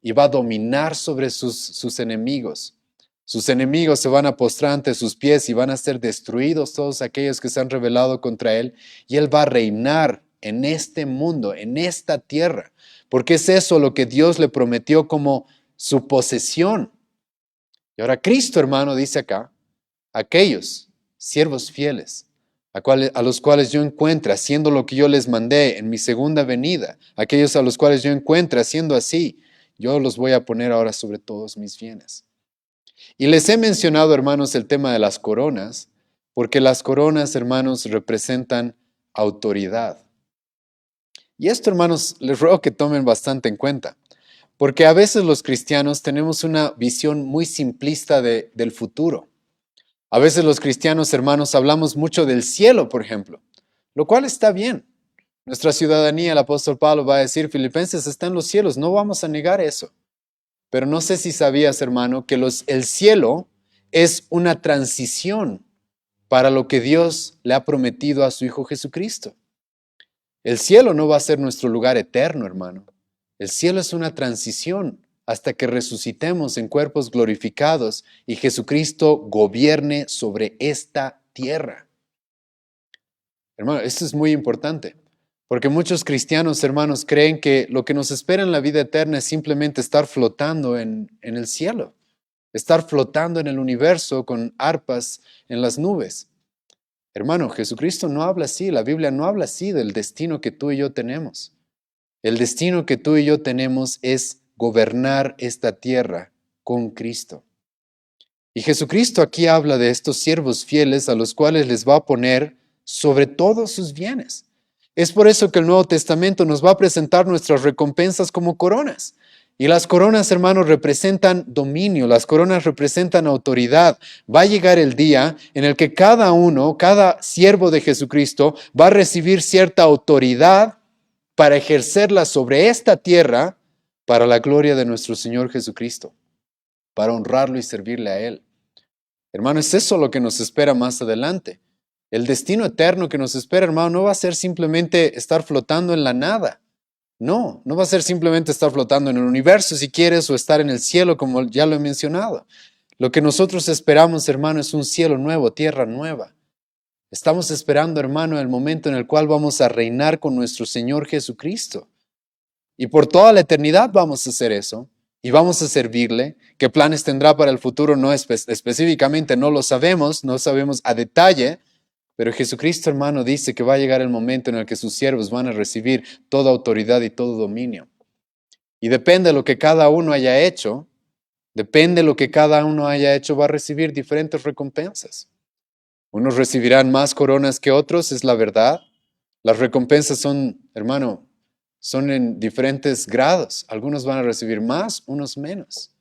y va a dominar sobre sus enemigos. Sus enemigos se van a postrar ante sus pies y van a ser destruidos todos aquellos que se han rebelado contra Él. Y Él va a reinar en este mundo, en esta tierra, porque es eso lo que Dios le prometió como su posesión. Y ahora Cristo, hermano, dice acá, aquellos siervos fieles, a los cuales yo encuentre haciendo lo que yo les mandé en mi segunda venida, aquellos a los cuales yo encuentre haciendo así, yo los voy a poner ahora sobre todos mis bienes. Y les he mencionado, hermanos, el tema de las coronas, porque las coronas, hermanos, representan autoridad. Y esto, hermanos, les ruego que tomen bastante en cuenta, porque a veces los cristianos tenemos una visión muy simplista del futuro. A veces los cristianos, hermanos, hablamos mucho del cielo, por ejemplo, lo cual está bien. Nuestra ciudadanía, el apóstol Pablo va a decir, Filipenses está en los cielos, no vamos a negar eso. Pero no sé si sabías, hermano, que el cielo es una transición para lo que Dios le ha prometido a su Hijo Jesucristo. El cielo no va a ser nuestro lugar eterno, hermano. El cielo es una transición hasta que resucitemos en cuerpos glorificados y Jesucristo gobierne sobre esta tierra. Hermano, esto es muy importante, porque muchos cristianos, hermanos, creen que lo que nos espera en la vida eterna es simplemente estar flotando en el cielo, estar flotando en el universo con arpas en las nubes. Hermano, Jesucristo no habla así, la Biblia no habla así del destino que tú y yo tenemos. El destino que tú y yo tenemos es gobernar esta tierra con Cristo. Y Jesucristo aquí habla de estos siervos fieles a los cuales les va a poner sobre todos sus bienes. Es por eso que el Nuevo Testamento nos va a presentar nuestras recompensas como coronas. Y las coronas, hermanos, representan dominio, las coronas representan autoridad. Va a llegar el día en el que cada uno, cada siervo de Jesucristo va a recibir cierta autoridad para ejercerla sobre esta tierra para la gloria de nuestro Señor Jesucristo, para honrarlo y servirle a Él. Hermano, es eso lo que nos espera más adelante. El destino eterno que nos espera, hermano, no va a ser simplemente estar flotando en la nada. No, no va a ser simplemente estar flotando en el universo si quieres o estar en el cielo como ya lo he mencionado. Lo que nosotros esperamos, hermano, es un cielo nuevo, tierra nueva. Estamos esperando, hermano, el momento en el cual vamos a reinar con nuestro Señor Jesucristo. Y por toda la eternidad vamos a hacer eso. Y vamos a servirle. ¿Qué planes tendrá para el futuro? No específicamente, no lo sabemos, no sabemos a detalle. Pero Jesucristo, hermano, dice que va a llegar el momento en el que sus siervos van a recibir toda autoridad y todo dominio. Y depende de lo que cada uno haya hecho, va a recibir diferentes recompensas. Unos recibirán más coronas que otros, es la verdad. Las recompensas son, hermano, son en diferentes grados. Algunos van a recibir más, unos menos.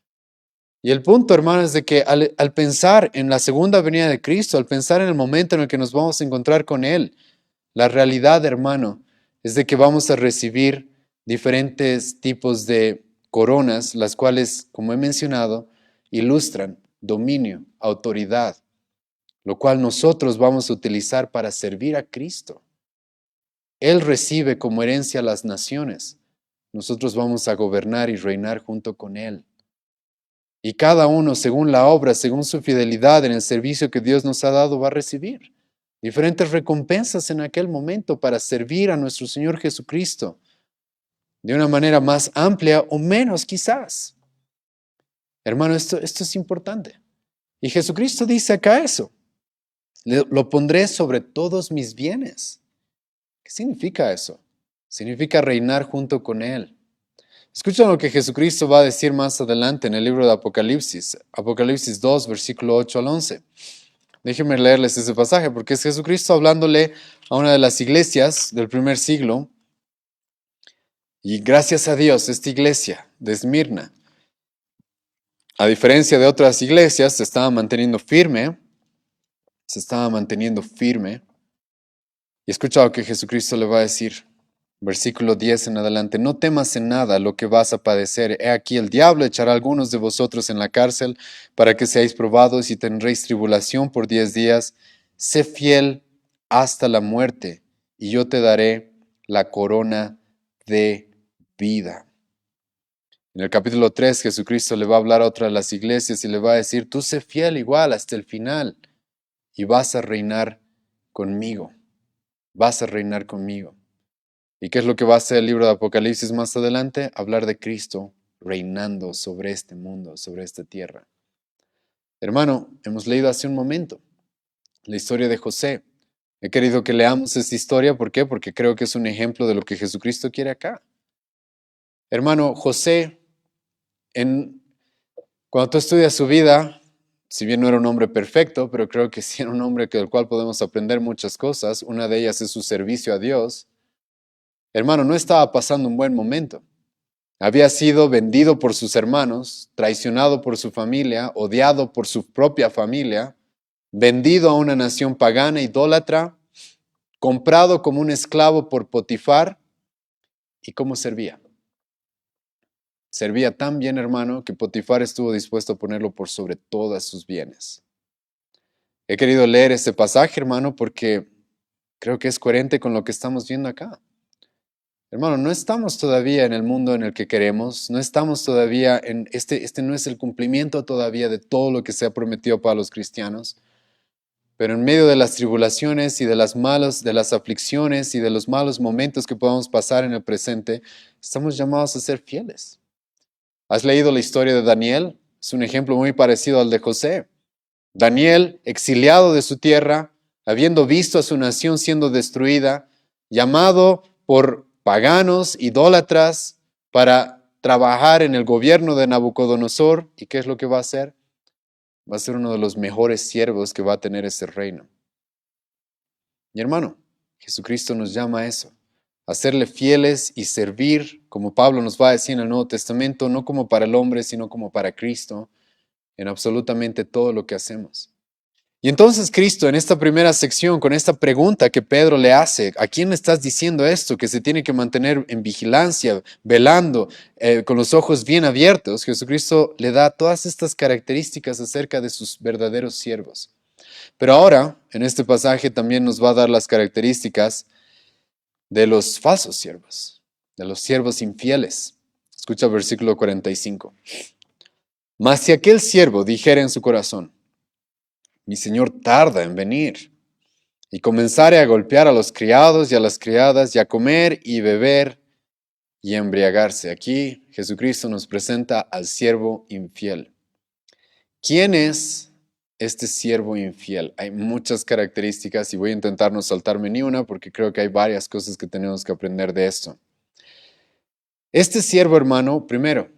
Y el punto, hermano, es de que al pensar en la segunda venida de Cristo, al pensar en el momento en el que nos vamos a encontrar con Él, la realidad, hermano, es de que vamos a recibir diferentes tipos de coronas, las cuales, como he mencionado, ilustran dominio, autoridad, lo cual nosotros vamos a utilizar para servir a Cristo. Él recibe como herencia las naciones. Nosotros vamos a gobernar y reinar junto con Él. Y cada uno, según la obra, según su fidelidad en el servicio que Dios nos ha dado, va a recibir diferentes recompensas en aquel momento para servir a nuestro Señor Jesucristo de una manera más amplia o menos quizás. Hermano, esto es importante. Y Jesucristo dice acá eso. Lo pondré sobre todos mis bienes. ¿Qué significa eso? Significa reinar junto con Él. Escuchen lo que Jesucristo va a decir más adelante en el libro de Apocalipsis. Apocalipsis 2, versículo 8 al 11. Déjenme leerles ese pasaje porque es Jesucristo hablándole a una de las iglesias del primer siglo. Y gracias a Dios, esta iglesia de Esmirna, a diferencia de otras iglesias, se estaba manteniendo firme. Y escucha lo que Jesucristo le va a decir. Versículo 10 en adelante. No temas en nada lo que vas a padecer. He aquí el diablo echará a algunos de vosotros en la cárcel para que seáis probados y tendréis tribulación por 10 días. Sé fiel hasta la muerte y yo te daré la corona de vida. En el capítulo 3 Jesucristo le va a hablar a otra de las iglesias y le va a decir, tú sé fiel igual hasta el final y vas a reinar conmigo. Vas a reinar conmigo. ¿Y qué es lo que va a hacer el libro de Apocalipsis más adelante? Hablar de Cristo reinando sobre este mundo, sobre esta tierra. Hermano, hemos leído hace un momento la historia de José. He querido que leamos esta historia, ¿por qué? Porque creo que es un ejemplo de lo que Jesucristo quiere acá. Hermano, José, cuando tú estudias su vida, si bien no era un hombre perfecto, pero creo que sí era un hombre del cual podemos aprender muchas cosas. Una de ellas es su servicio a Dios. Hermano, no estaba pasando un buen momento. Había sido vendido por sus hermanos, traicionado por su familia, odiado por su propia familia, vendido a una nación pagana, idólatra, comprado como un esclavo por Potifar. ¿Y cómo servía? Servía tan bien, hermano, que Potifar estuvo dispuesto a ponerlo por sobre todos sus bienes. He querido leer ese pasaje, hermano, porque creo que es coherente con lo que estamos viendo acá. Hermano, no estamos todavía en el mundo en el que queremos, no estamos todavía en este no es el cumplimiento todavía de todo lo que se ha prometido para los cristianos, pero en medio de las tribulaciones y de las aflicciones y de los malos momentos que podamos pasar en el presente, estamos llamados a ser fieles. ¿Has leído la historia de Daniel? Es un ejemplo muy parecido al de José. Daniel, exiliado de su tierra, habiendo visto a su nación siendo destruida, llamado por paganos, idólatras, para trabajar en el gobierno de Nabucodonosor. ¿Y qué es lo que va a hacer? Va a ser uno de los mejores siervos que va a tener ese reino. Mi hermano, Jesucristo nos llama a eso, a serle fieles y servir, como Pablo nos va a decir en el Nuevo Testamento, no como para el hombre, sino como para Cristo, en absolutamente todo lo que hacemos. Y entonces Cristo en esta primera sección, con esta pregunta que Pedro le hace, ¿a quién le estás diciendo esto? Que se tiene que mantener en vigilancia, velando, con los ojos bien abiertos. Jesucristo le da todas estas características acerca de sus verdaderos siervos. Pero ahora, en este pasaje también nos va a dar las características de los falsos siervos, de los siervos infieles. Escucha el versículo 45. Mas si aquel siervo dijera en su corazón, mi señor tarda en venir, y comenzare a golpear a los criados y a las criadas, y a comer y beber y embriagarse. Aquí Jesucristo nos presenta al siervo infiel. ¿Quién es este siervo infiel? Hay muchas características y voy a intentar no saltarme ni una porque creo que hay varias cosas que tenemos que aprender de esto. Este siervo, hermano, primero,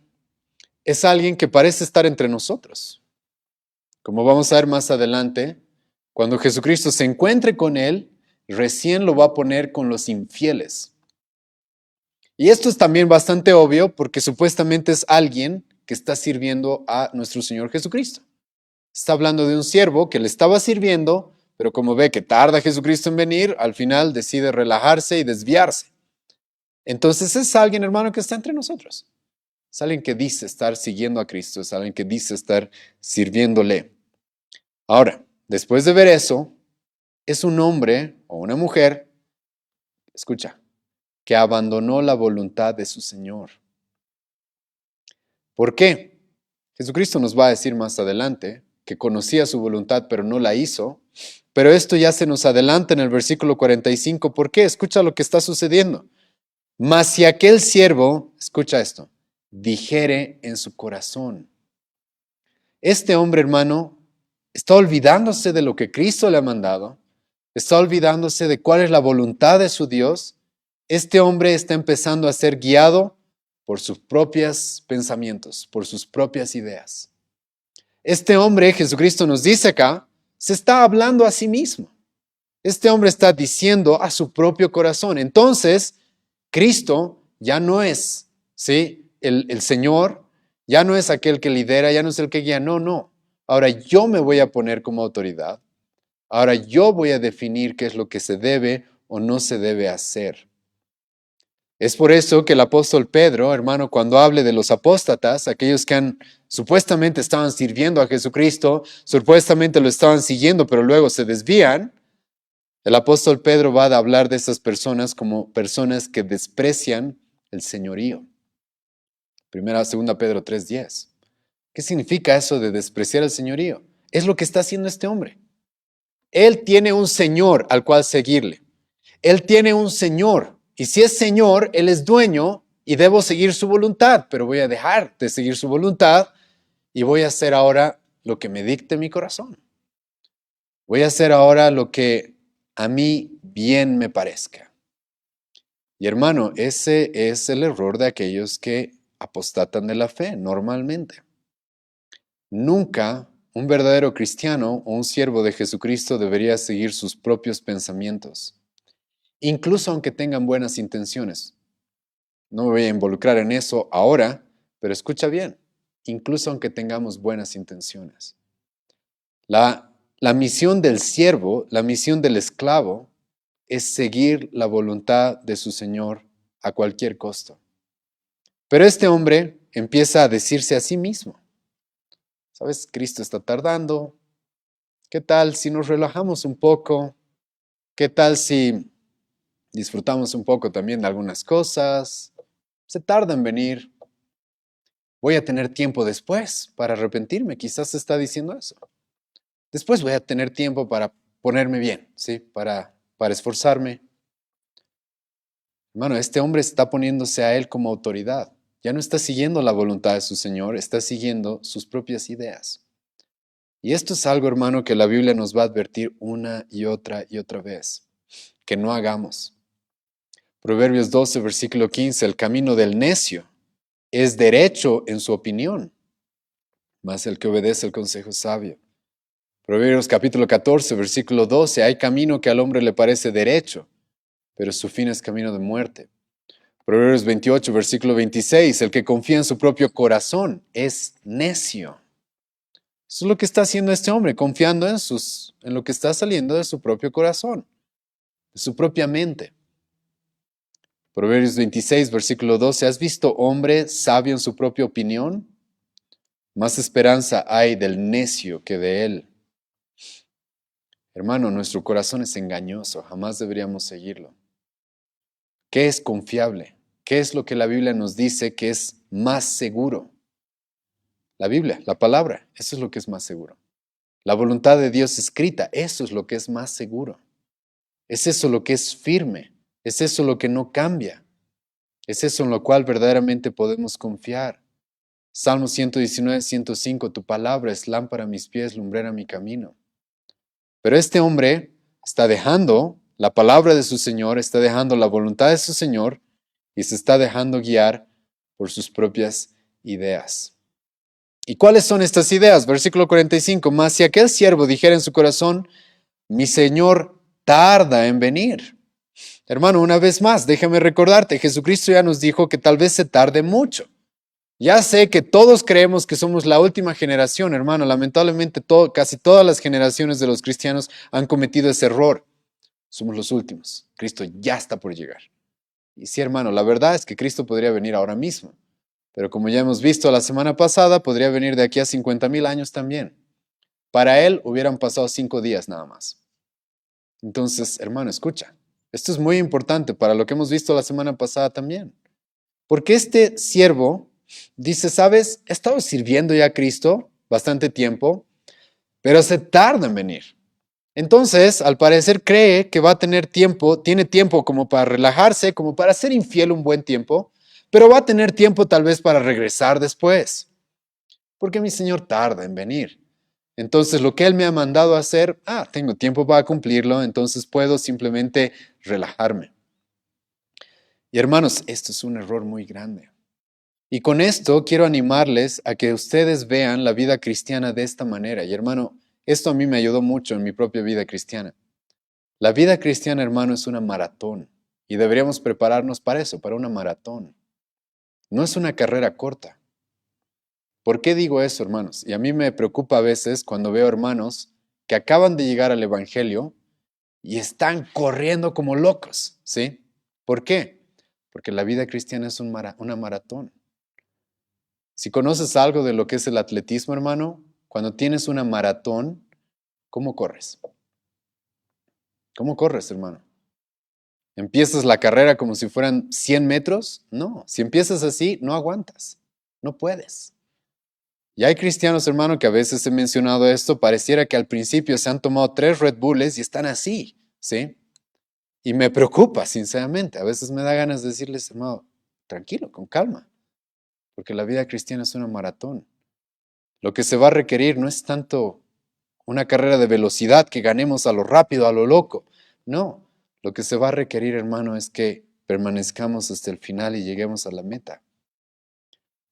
es alguien que parece estar entre nosotros. Como vamos a ver más adelante, cuando Jesucristo se encuentre con él, recién lo va a poner con los infieles. Y esto es también bastante obvio porque supuestamente es alguien que está sirviendo a nuestro Señor Jesucristo. Está hablando de un siervo que le estaba sirviendo, pero como ve que tarda Jesucristo en venir, al final decide relajarse y desviarse. Entonces es alguien, hermano, que está entre nosotros. Es alguien que dice estar siguiendo a Cristo, es alguien que dice estar sirviéndole. Ahora, después de ver eso, es un hombre o una mujer, escucha, que abandonó la voluntad de su Señor. ¿Por qué? Jesucristo nos va a decir más adelante que conocía su voluntad pero no la hizo, pero esto ya se nos adelanta en el versículo 45. ¿Por qué? Escucha lo que está sucediendo. Mas si aquel siervo, escucha esto, dijere en su corazón. Este hombre, hermano, está olvidándose de lo que Cristo le ha mandado, está olvidándose de cuál es la voluntad de su Dios Este hombre está empezando a ser guiado por sus propios pensamientos, por sus propias ideas. Este hombre, Jesucristo nos dice acá, se está hablando a sí mismo. Este hombre está diciendo a su propio corazón. Entonces, Cristo ya no es, ¿sí? El Señor, ya no es aquel que lidera, ya no es el que guía. No, no. Ahora yo me voy a poner como autoridad. Ahora yo voy a definir qué es lo que se debe o no se debe hacer. Es por eso que el apóstol Pedro, hermano, cuando hable de los apóstatas, aquellos que supuestamente estaban sirviendo a Jesucristo, supuestamente lo estaban siguiendo, pero luego se desvían, el apóstol Pedro va a hablar de esas personas como personas que desprecian el señorío. Segunda Pedro 3:10. ¿Qué significa eso de despreciar el señorío? Es lo que está haciendo este hombre. Él tiene un señor al cual seguirle. Él tiene un señor. Y si es señor, él es dueño y debo seguir su voluntad. Pero voy a dejar de seguir su voluntad y voy a hacer ahora lo que me dicte mi corazón. Voy a hacer ahora lo que a mí bien me parezca. Y hermano, ese es el error de aquellos que apostatan de la fe normalmente. Nunca un verdadero cristiano o un siervo de Jesucristo debería seguir sus propios pensamientos, incluso aunque tengan buenas intenciones. No me voy a involucrar en eso ahora, pero escucha bien, incluso aunque tengamos buenas intenciones. La misión del siervo, la misión del esclavo, es seguir la voluntad de su Señor a cualquier costo. Pero este hombre empieza a decirse a sí mismo, ¿sabes? Cristo está tardando. ¿Qué tal si nos relajamos un poco? ¿Qué tal si disfrutamos un poco también de algunas cosas? Se tarda en venir. Voy a tener tiempo después para arrepentirme. Quizás está diciendo eso. Después voy a tener tiempo para ponerme bien, ¿sí? Para esforzarme. Hermano, este hombre está poniéndose a él como autoridad. Ya no está siguiendo la voluntad de su Señor, está siguiendo sus propias ideas. Y esto es algo, hermano, que la Biblia nos va a advertir una y otra vez, que no hagamos. Proverbios 12, versículo 15, el camino del necio es derecho en su opinión, mas el que obedece el consejo sabio. Proverbios capítulo 14, versículo 12, hay camino que al hombre le parece derecho, pero su fin es camino de muerte. Proverbios 28, versículo 26, el que confía en su propio corazón es necio. Eso es lo que está haciendo este hombre, confiando en lo que está saliendo de su propio corazón, de su propia mente. Proverbios 26, versículo 12, ¿has visto hombre sabio en su propia opinión? Más esperanza hay del necio que de él. Hermano, nuestro corazón es engañoso, jamás deberíamos seguirlo. ¿Qué es confiable? ¿Qué es lo que la Biblia nos dice que es más seguro? La Biblia, la palabra, eso es lo que es más seguro. La voluntad de Dios escrita, eso es lo que es más seguro. Es eso lo que es firme, es eso lo que no cambia, es eso en lo cual verdaderamente podemos confiar. Salmo 119, 105, tu palabra es lámpara a mis pies, lumbrera mi camino. Pero este hombre está dejando la palabra de su Señor, está dejando la voluntad de su Señor y se está dejando guiar por sus propias ideas. ¿Y cuáles son estas ideas? Versículo 45, mas si aquel siervo dijera en su corazón, mi Señor tarda en venir. Hermano, una vez más, déjame recordarte, Jesucristo ya nos dijo que tal vez se tarde mucho. Ya sé que todos creemos que somos la última generación, hermano. Lamentablemente casi todas las generaciones de los cristianos han cometido ese error. Somos los últimos. Cristo ya está por llegar. Y sí, hermano, la verdad es que Cristo podría venir ahora mismo. Pero como ya hemos visto la semana pasada, podría venir de aquí a 50,000 años también. Para Él hubieran pasado 5 días nada más. Entonces, hermano, escucha. Esto es muy importante para lo que hemos visto la semana pasada también. Porque este siervo dice, ¿sabes? He estado sirviendo ya a Cristo bastante tiempo, pero se tarda en venir. Entonces, al parecer cree que va a tener tiempo, tiene tiempo como para relajarse, como para ser infiel un buen tiempo, pero va a tener tiempo tal vez para regresar después. Porque mi Señor tarda en venir. Entonces, lo que Él me ha mandado a hacer, tengo tiempo para cumplirlo, entonces puedo simplemente relajarme. Y hermanos, esto es un error muy grande. Y con esto quiero animarles a que ustedes vean la vida cristiana de esta manera. Y hermano, esto a mí me ayudó mucho en mi propia vida cristiana. La vida cristiana, hermano, es una maratón. Y deberíamos prepararnos para eso, para una maratón. No es una carrera corta. ¿Por qué digo eso, hermanos? Y a mí me preocupa a veces cuando veo hermanos que acaban de llegar al Evangelio y están corriendo como locos, ¿sí? ¿Por qué? Porque la vida cristiana es una maratón. Si conoces algo de lo que es el atletismo, hermano, cuando tienes una maratón, ¿cómo corres? ¿Cómo corres, hermano? ¿Empiezas la carrera como si fueran 100 metros? No, si empiezas así, no aguantas, no puedes. Y hay cristianos, hermano, que a veces he mencionado esto, pareciera que al principio se han tomado 3 Red Bulls y están así, ¿sí? Y me preocupa, sinceramente. A veces me da ganas de decirles, hermano, tranquilo, con calma, porque la vida cristiana es una maratón. Lo que se va a requerir no es tanto una carrera de velocidad que ganemos a lo rápido, a lo loco. No, lo que se va a requerir, hermano, es que permanezcamos hasta el final y lleguemos a la meta.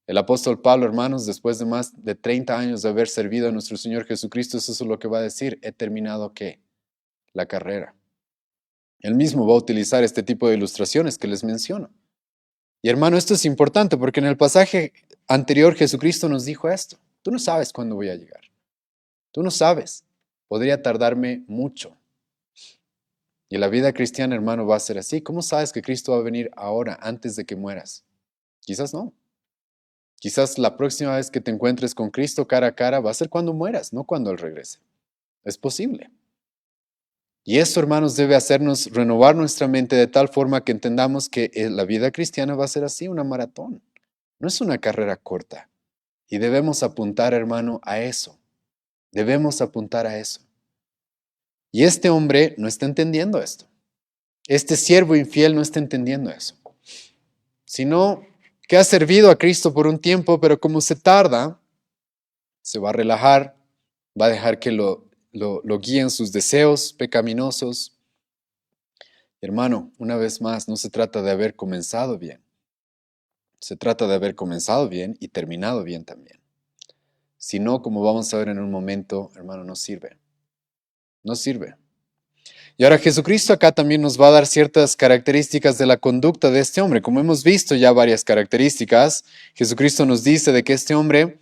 El apóstol Pablo, hermanos, después de más de 30 años de haber servido a nuestro Señor Jesucristo, eso es lo que va a decir, he terminado ¿qué? La carrera. Él mismo va a utilizar este tipo de ilustraciones que les menciono. Y hermano, esto es importante porque en el pasaje anterior Jesucristo nos dijo esto. Tú no sabes cuándo voy a llegar. Tú no sabes. Podría tardarme mucho. Y la vida cristiana, hermano, va a ser así. ¿Cómo sabes que Cristo va a venir ahora, antes de que mueras? Quizás no. Quizás la próxima vez que te encuentres con Cristo cara a cara va a ser cuando mueras, no cuando Él regrese. Es posible. Y eso, hermanos, debe hacernos renovar nuestra mente de tal forma que entendamos que la vida cristiana va a ser así, una maratón. No es una carrera corta. Y debemos apuntar, hermano, a eso. Debemos apuntar a eso. Y este hombre no está entendiendo esto. Este siervo infiel no está entendiendo eso. Sino que ha servido a Cristo por un tiempo, pero como se tarda, se va a relajar, va a dejar que lo guíen sus deseos pecaminosos. Hermano, una vez más, no se trata de haber comenzado bien. Se trata de haber comenzado bien y terminado bien también. Si no, como vamos a ver en un momento, hermano, no sirve. No sirve. Y ahora Jesucristo acá también nos va a dar ciertas características de la conducta de este hombre. Como hemos visto ya varias características, Jesucristo nos dice de que este hombre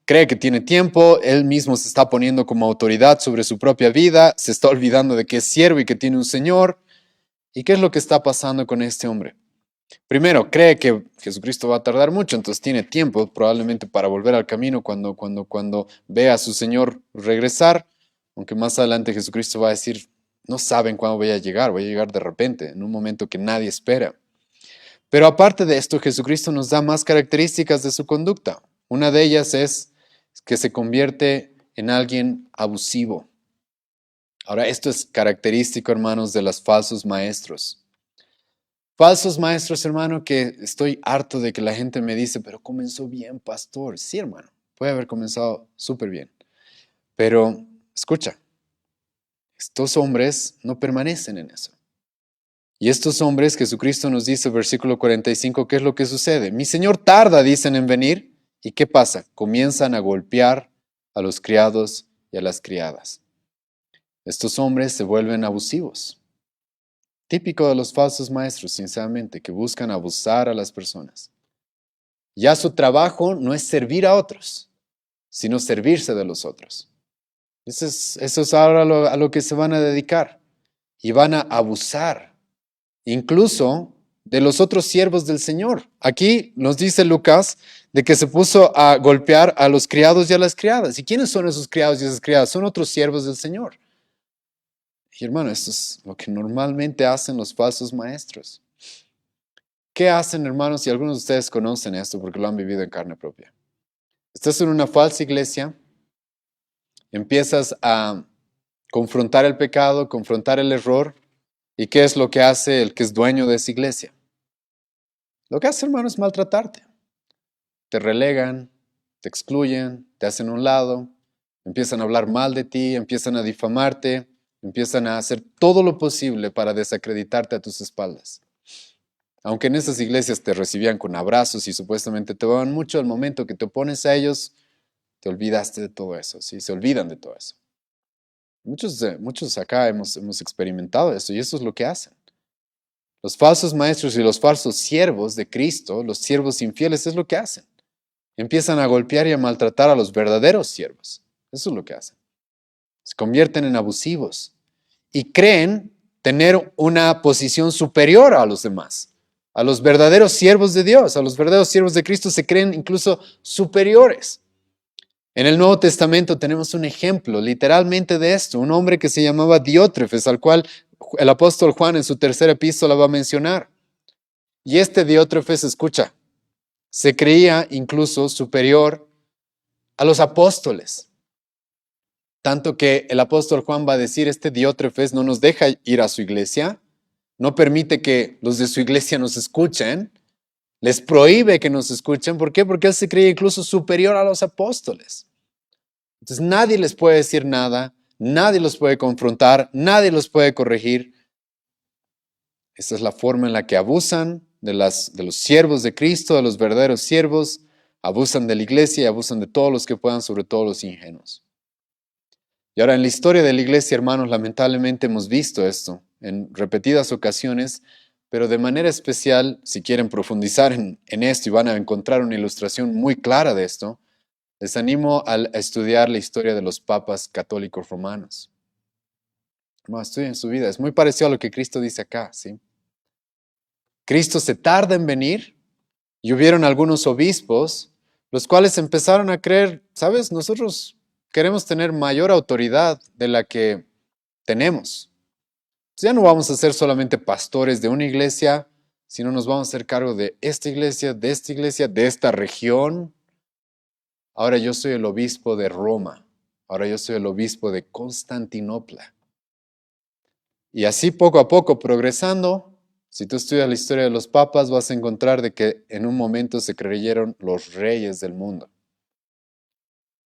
cree que tiene tiempo, él mismo se está poniendo como autoridad sobre su propia vida, se está olvidando de que es siervo y que tiene un Señor. ¿Y qué es lo que está pasando con este hombre? Primero, cree que Jesucristo va a tardar mucho, entonces tiene tiempo probablemente para volver al camino cuando vea a su Señor regresar, aunque más adelante Jesucristo va a decir, no saben cuándo voy a llegar de repente, en un momento que nadie espera. Pero aparte de esto, Jesucristo nos da más características de su conducta. Una de ellas es que se convierte en alguien abusivo. Ahora, esto es característico, hermanos, de los falsos maestros. Falsos maestros, hermano, que estoy harto de que la gente me dice, pero comenzó bien, pastor. Sí, hermano, puede haber comenzado súper bien. Pero, escucha, estos hombres no permanecen en eso. Y estos hombres, Jesucristo nos dice, versículo 45, ¿qué es lo que sucede? Mi Señor tarda, dicen, en venir. ¿Y qué pasa? Comienzan a golpear a los criados y a las criadas. Estos hombres se vuelven abusivos. Típico de los falsos maestros, sinceramente, que buscan abusar a las personas. Ya su trabajo no es servir a otros, sino servirse de los otros. Eso es ahora a lo que se van a dedicar. Y van a abusar, incluso de los otros siervos del Señor. Aquí nos dice Lucas de que se puso a golpear a los criados y a las criadas. ¿Y quiénes son esos criados y esas criadas? Son otros siervos del Señor. Y hermano, esto es lo que normalmente hacen los falsos maestros. ¿Qué hacen, hermanos? Y algunos de ustedes conocen esto porque lo han vivido en carne propia. Estás en una falsa iglesia, empiezas a confrontar el pecado, confrontar el error. ¿Y qué es lo que hace el que es dueño de esa iglesia? Lo que hace, hermano, es maltratarte. Te relegan, te excluyen, te hacen a un lado, empiezan a hablar mal de ti, empiezan a difamarte, empiezan a hacer todo lo posible para desacreditarte a tus espaldas. Aunque en esas iglesias te recibían con abrazos y supuestamente te daban mucho, al momento que te opones a ellos, te olvidaste de todo eso, ¿sí? Se olvidan de todo eso. Muchos acá hemos experimentado eso y eso es lo que hacen. Los falsos maestros y los falsos siervos de Cristo, los siervos infieles, es lo que hacen. Empiezan a golpear y a maltratar a los verdaderos siervos. Eso es lo que hacen. Se convierten en abusivos y creen tener una posición superior a los demás. A los verdaderos siervos de Dios, a los verdaderos siervos de Cristo se creen incluso superiores. En el Nuevo Testamento tenemos un ejemplo literalmente de esto, un hombre que se llamaba Diótrefes, al cual el apóstol Juan en su tercera epístola va a mencionar. Y este Diótrefes, escucha, se creía incluso superior a los apóstoles. Tanto que el apóstol Juan va a decir, este Diótrefes no nos deja ir a su iglesia, no permite que los de su iglesia nos escuchen, les prohíbe que nos escuchen. ¿Por qué? Porque él se creía incluso superior a los apóstoles. Entonces nadie les puede decir nada, nadie los puede confrontar, nadie los puede corregir. Esa es la forma en la que abusan de los siervos de Cristo, de los verdaderos siervos, abusan de la iglesia y abusan de todos los que puedan, sobre todo los ingenuos. Y ahora en la historia de la iglesia, hermanos, lamentablemente hemos visto esto en repetidas ocasiones, pero de manera especial, si quieren profundizar en esto y van a encontrar una ilustración muy clara de esto, les animo a estudiar la historia de los papas católicos romanos. Hermanos, estudien su vida. Es muy parecido a lo que Cristo dice acá, ¿sí? Cristo se tarda en venir y hubieron algunos obispos, los cuales empezaron a creer, ¿sabes? Nosotros queremos tener mayor autoridad de la que tenemos. Ya no vamos a ser solamente pastores de una iglesia, sino nos vamos a hacer cargo de esta iglesia, de esta iglesia, de esta región. Ahora yo soy el obispo de Roma. Ahora yo soy el obispo de Constantinopla. Y así poco a poco progresando, si tú estudias la historia de los papas, vas a encontrar de que en un momento se creyeron los reyes del mundo.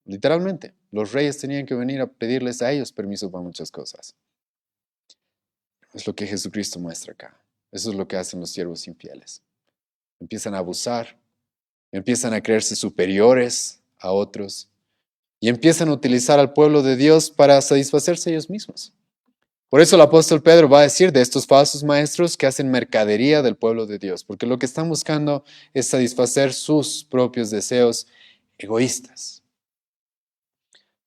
Literalmente, los reyes tenían que venir a pedirles a ellos permiso para muchas cosas. Es lo que Jesucristo muestra acá. Eso es lo que hacen los siervos infieles. Empiezan a abusar, empiezan a creerse superiores a otros y empiezan a utilizar al pueblo de Dios para satisfacerse ellos mismos. Por eso el apóstol Pedro va a decir de estos falsos maestros que hacen mercadería del pueblo de Dios, porque lo que están buscando es satisfacer sus propios deseos egoístas.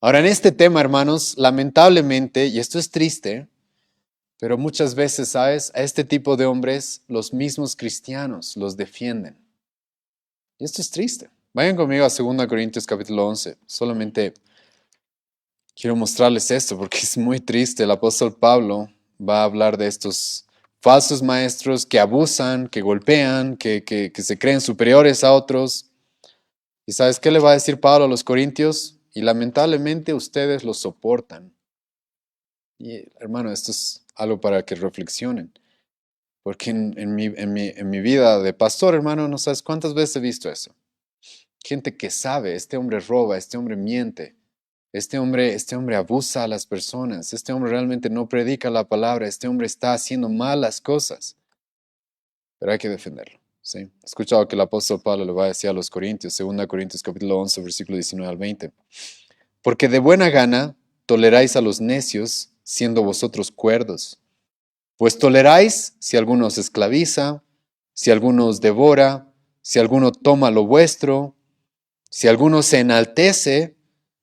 Ahora, en este tema, hermanos, lamentablemente, y esto es triste, pero muchas veces, ¿sabes? A este tipo de hombres, los mismos cristianos los defienden. Y esto es triste. Vayan conmigo a 2 Corintios capítulo 11. Solamente quiero mostrarles esto porque es muy triste. El apóstol Pablo va a hablar de estos falsos maestros que abusan, que golpean, que se creen superiores a otros. ¿Y sabes qué le va a decir Pablo a los corintios? Y lamentablemente ustedes lo soportan. Y hermano, esto es algo para que reflexionen. Porque en mi vida de pastor, hermano, no sabes cuántas veces he visto eso. Gente que sabe, este hombre roba, este hombre miente, este hombre abusa a las personas, este hombre realmente no predica la palabra, este hombre está haciendo malas cosas. Pero hay que defenderlo, ¿sí? He escuchado que el apóstol Pablo le va a decir a los Corintios, 2 Corintios capítulo 11, versículo 19 al 20. Porque de buena gana toleráis a los necios, siendo vosotros cuerdos. Pues toleráis si alguno os esclaviza, si alguno os devora, si alguno toma lo vuestro, si alguno se enaltece,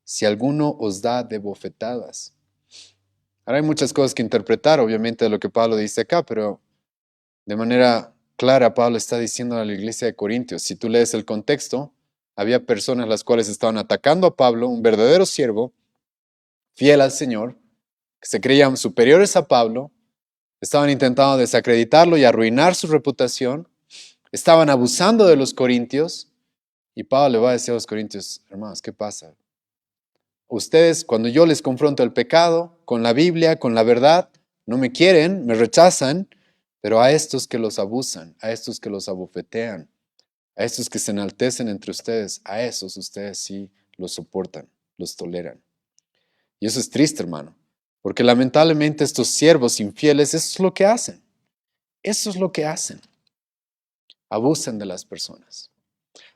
si alguno os da de bofetadas. Ahora hay muchas cosas que interpretar, obviamente, de lo que Pablo dice acá, pero de manera clara Pablo está diciendo a la iglesia de Corintios, si tú lees el contexto, había personas las cuales estaban atacando a Pablo, un verdadero siervo, fiel al Señor, que se creían superiores a Pablo, estaban intentando desacreditarlo y arruinar su reputación, estaban abusando de los corintios, y Pablo le va a decir a los corintios, hermanos, ¿qué pasa? Ustedes, cuando yo les confronto el pecado, con la Biblia, con la verdad, no me quieren, me rechazan, pero a estos que los abusan, a estos que los abofetean, a estos que se enaltecen entre ustedes, a esos ustedes sí los soportan, los toleran. Y eso es triste, hermano, porque lamentablemente estos siervos infieles, eso es lo que hacen. Eso es lo que hacen. abusan de las personas.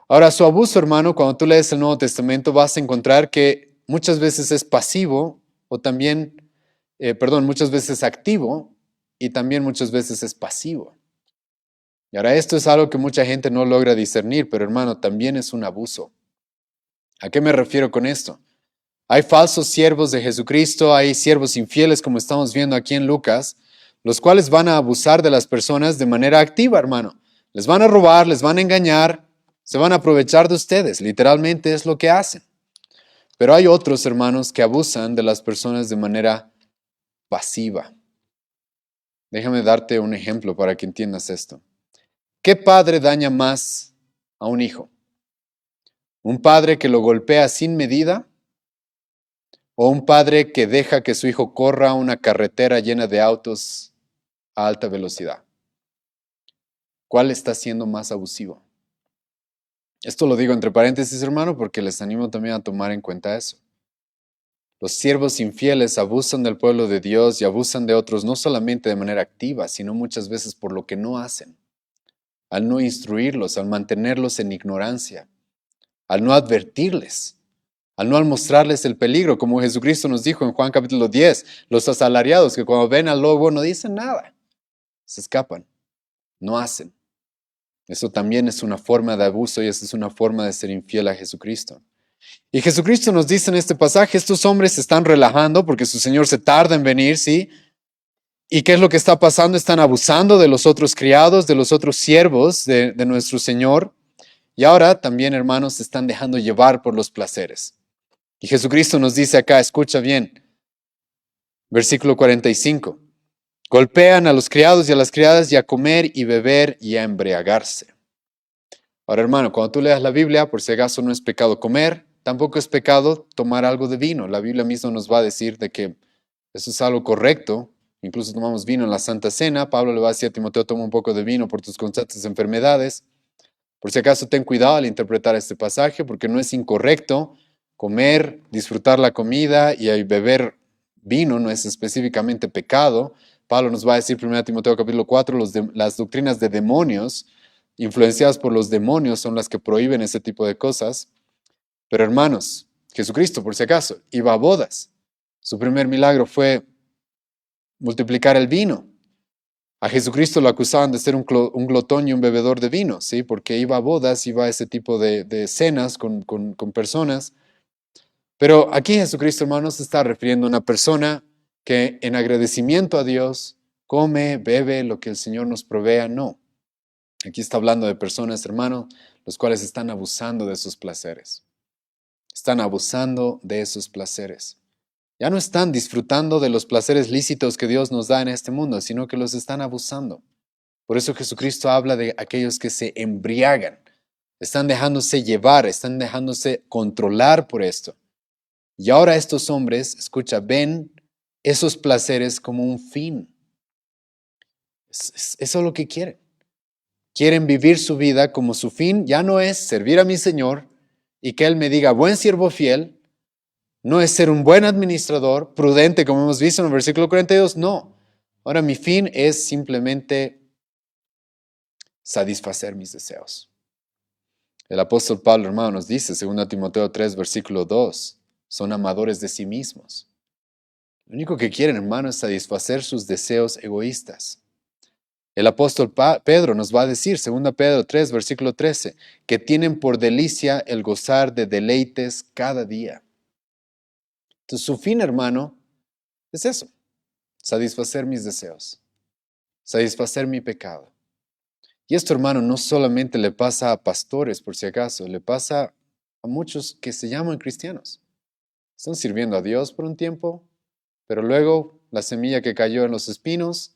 Ahora, su abuso, hermano, cuando tú lees el Nuevo Testamento vas a encontrar que muchas veces es pasivo o también, muchas veces activo y también muchas veces es pasivo. Y ahora esto es algo que mucha gente no logra discernir, pero hermano, también es un abuso. ¿A qué me refiero con esto? Hay falsos siervos de Jesucristo, hay siervos infieles como estamos viendo aquí en Lucas, los cuales van a abusar de las personas de manera activa, hermano. Les van a robar, les van a engañar, se van a aprovechar de ustedes, literalmente es lo que hacen. Pero hay otros hermanos que abusan de las personas de manera pasiva. Déjame darte un ejemplo para que entiendas esto. ¿Qué padre daña más a un hijo? ¿Un padre que lo golpea sin medida? ¿O un padre que deja que su hijo corra una carretera llena de autos a alta velocidad? ¿Cuál está siendo más abusivo? Esto lo digo entre paréntesis, hermano, porque les animo también a tomar en cuenta eso. Los siervos infieles abusan del pueblo de Dios y abusan de otros no solamente de manera activa, sino muchas veces por lo que no hacen, al no instruirlos, al mantenerlos en ignorancia, al no advertirles, al no mostrarles el peligro, como Jesucristo nos dijo en Juan capítulo 10, los asalariados que cuando ven al lobo no dicen nada, se escapan, no hacen. Eso también es una forma de abuso y esa es una forma de ser infiel a Jesucristo. Y Jesucristo nos dice en este pasaje, estos hombres se están relajando porque su Señor se tarda en venir, ¿sí? ¿Y qué es lo que está pasando? Están abusando de los otros criados, de los otros siervos de nuestro Señor. Y ahora también, hermanos, se están dejando llevar por los placeres. Y Jesucristo nos dice acá, escucha bien, versículo 45. Golpean a los criados y a las criadas y a comer y beber y a embriagarse. Ahora, hermano, cuando tú leas la Biblia, por si acaso no es pecado comer, tampoco es pecado tomar algo de vino. La Biblia misma nos va a decir de que eso es algo correcto. Incluso tomamos vino en la Santa Cena. Pablo le va a decir a Timoteo, toma un poco de vino por tus constantes enfermedades. Por si acaso ten cuidado al interpretar este pasaje, porque no es incorrecto comer, disfrutar la comida y beber vino, no es específicamente pecado. Pablo nos va a decir, 1 Timoteo capítulo 4, las doctrinas de demonios, influenciadas por los demonios, son las que prohíben ese tipo de cosas. Pero hermanos, Jesucristo, por si acaso, iba a bodas. Su primer milagro fue multiplicar el vino. A Jesucristo lo acusaban de ser un glotón y un bebedor de vino, ¿sí? Porque iba a bodas, iba a ese tipo de cenas con personas. Pero aquí Jesucristo, hermanos, se está refiriendo a una persona que en agradecimiento a Dios come, bebe lo que el Señor nos provea. No. Aquí está hablando de personas, hermanos, los cuales están abusando de sus placeres. Están abusando de esos placeres. Ya no están disfrutando de los placeres lícitos que Dios nos da en este mundo, sino que los están abusando. Por eso Jesucristo habla de aquellos que se embriagan. Están dejándose llevar, están dejándose controlar por esto. Y ahora estos hombres, escucha, ven esos placeres como un fin. Eso es lo que quieren. Quieren vivir su vida como su fin. Ya no es servir a mi Señor y que Él me diga, buen siervo fiel. No es ser un buen administrador, prudente, como hemos visto en el versículo 42. No. Ahora mi fin es simplemente satisfacer mis deseos. El apóstol Pablo, hermano, nos dice, 2 Timoteo 3, versículo 2, son amadores de sí mismos. Lo único que quieren, hermano, es satisfacer sus deseos egoístas. El apóstol Pedro nos va a decir, 2 Pedro 3, versículo 13, que tienen por delicia el gozar de deleites cada día. Entonces, su fin, hermano, es eso, satisfacer mis deseos, satisfacer mi pecado. Y esto, hermano, no solamente le pasa a pastores, por si acaso, le pasa a muchos que se llaman cristianos. Están sirviendo a Dios por un tiempo, pero luego la semilla que cayó en los espinos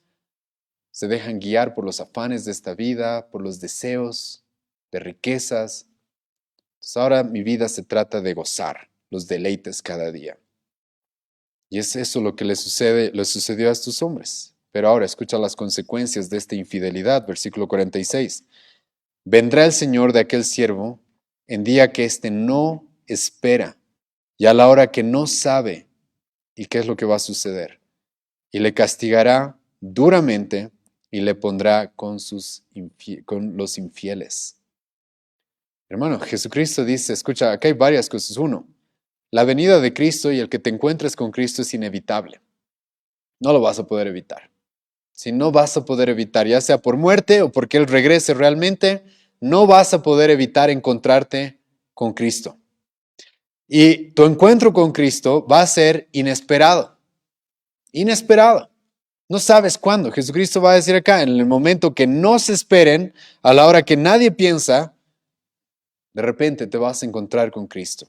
se dejan guiar por los afanes de esta vida, por los deseos de riquezas. Entonces ahora mi vida se trata de gozar los deleites cada día. Y es eso lo que le sucedió a estos hombres. Pero ahora escucha las consecuencias de esta infidelidad, versículo 46. Vendrá el Señor de aquel siervo en día que éste no espera y a la hora que no sabe. ¿Y qué es lo que va a suceder? Y le castigará duramente y le pondrá con los infieles. Hermano, Jesucristo dice, escucha, acá hay varias cosas. Uno, la venida de Cristo y el que te encuentres con Cristo es inevitable. No lo vas a poder evitar. Si no vas a poder evitar, ya sea por muerte o porque Él regrese realmente, no vas a poder evitar encontrarte con Cristo. Y tu encuentro con Cristo va a ser inesperado. Inesperado. No sabes cuándo. Jesucristo va a decir acá, en el momento que no se esperen, a la hora que nadie piensa, de repente te vas a encontrar con Cristo.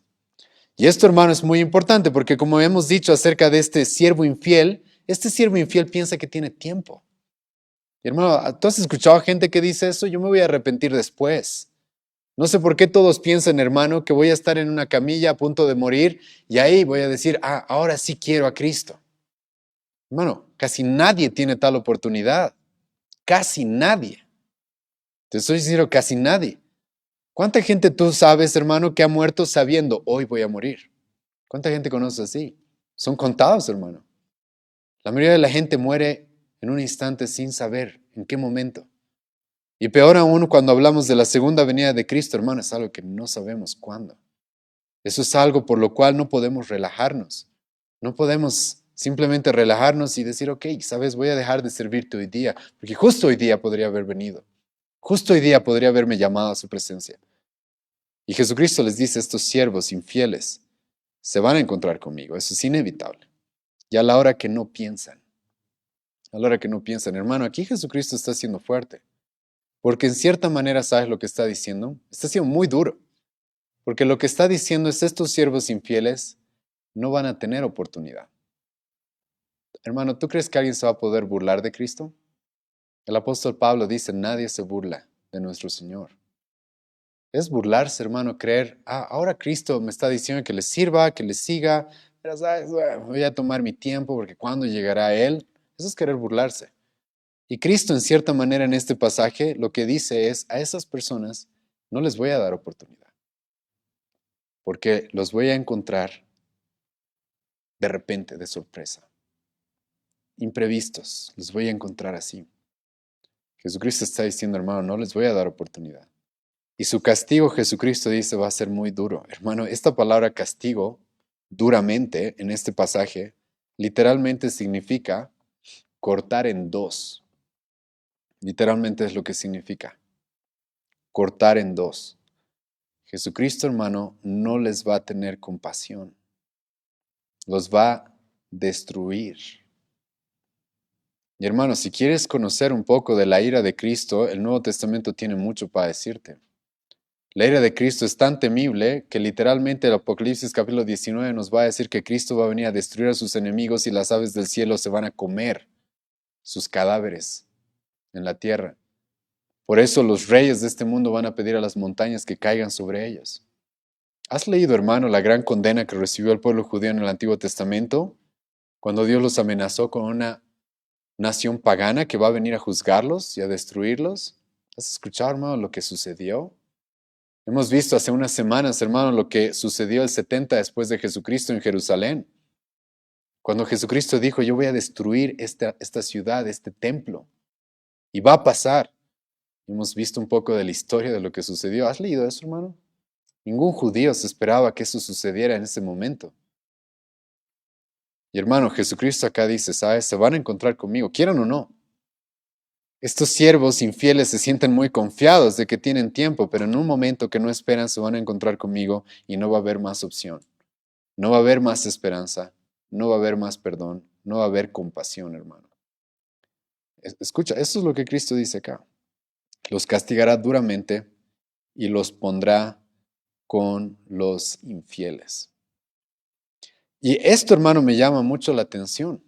Y esto, hermano, es muy importante porque como hemos dicho acerca de este siervo infiel piensa que tiene tiempo. Y hermano, ¿tú has escuchado a gente que dice eso? Yo me voy a arrepentir después. No sé por qué todos piensan, hermano, que voy a estar en una camilla a punto de morir y ahí voy a decir, ahora sí quiero a Cristo. Hermano, casi nadie tiene tal oportunidad. Casi nadie. Te estoy diciendo, casi nadie. ¿Cuánta gente tú sabes, hermano, que ha muerto sabiendo, hoy voy a morir? ¿Cuánta gente conoces así? Son contados, hermano. La mayoría de la gente muere en un instante sin saber en qué momento. Y peor aún cuando hablamos de la segunda venida de Cristo, hermano, es algo que no sabemos cuándo. Eso es algo por lo cual no podemos relajarnos. No podemos simplemente relajarnos y decir, ok, sabes, voy a dejar de servirte hoy día, porque justo hoy día podría haber venido. Justo hoy día podría haberme llamado a su presencia. Y Jesucristo les dice, estos siervos infieles se van a encontrar conmigo. Eso es inevitable. Y a la hora que no piensan, a la hora que no piensan, hermano, aquí Jesucristo está siendo fuerte. Porque en cierta manera, ¿sabes lo que está diciendo? Está siendo muy duro. Porque lo que está diciendo es, estos siervos infieles no van a tener oportunidad. Hermano, ¿tú crees que alguien se va a poder burlar de Cristo? El apóstol Pablo dice, nadie se burla de nuestro Señor. Es burlarse, hermano, creer, ahora Cristo me está diciendo que le sirva, que le siga, pero ¿sabes? Voy a tomar mi tiempo porque cuando llegará Él, eso es querer burlarse. Y Cristo, en cierta manera, en este pasaje, lo que dice es, a esas personas no les voy a dar oportunidad, porque los voy a encontrar de repente, de sorpresa, imprevistos, los voy a encontrar así. Jesucristo está diciendo, hermano, no les voy a dar oportunidad. Y su castigo, Jesucristo dice, va a ser muy duro. Hermano, esta palabra castigo, duramente, en este pasaje, literalmente significa cortar en dos. Literalmente es lo que significa. Cortar en dos. Jesucristo, hermano, no les va a tener compasión. Los va a destruir. Y hermano, si quieres conocer un poco de la ira de Cristo, el Nuevo Testamento tiene mucho para decirte. La ira de Cristo es tan temible que literalmente el Apocalipsis capítulo 19 nos va a decir que Cristo va a venir a destruir a sus enemigos y las aves del cielo se van a comer sus cadáveres en la tierra. Por eso los reyes de este mundo van a pedir a las montañas que caigan sobre ellos. ¿Has leído, hermano, la gran condena que recibió el pueblo judío en el Antiguo Testamento? Cuando Dios los amenazó con una nación pagana que va a venir a juzgarlos y a destruirlos. ¿Has escuchado, hermano, lo que sucedió? Hemos visto hace unas semanas, hermano, lo que sucedió el 70 después de Jesucristo en Jerusalén. Cuando Jesucristo dijo, yo voy a destruir esta ciudad, este templo. Y va a pasar. Hemos visto un poco de la historia de lo que sucedió. ¿Has leído eso, hermano? Ningún judío se esperaba que eso sucediera en ese momento. Y hermano, Jesucristo acá dice, ¿sabes? Se van a encontrar conmigo, quieran o no. Estos siervos infieles se sienten muy confiados de que tienen tiempo, pero en un momento que no esperan se van a encontrar conmigo y no va a haber más opción. No va a haber más esperanza, no va a haber más perdón, no va a haber compasión, hermano. Escucha, eso es lo que Cristo dice acá. Los castigará duramente y los pondrá con los infieles. Y esto, hermano, me llama mucho la atención,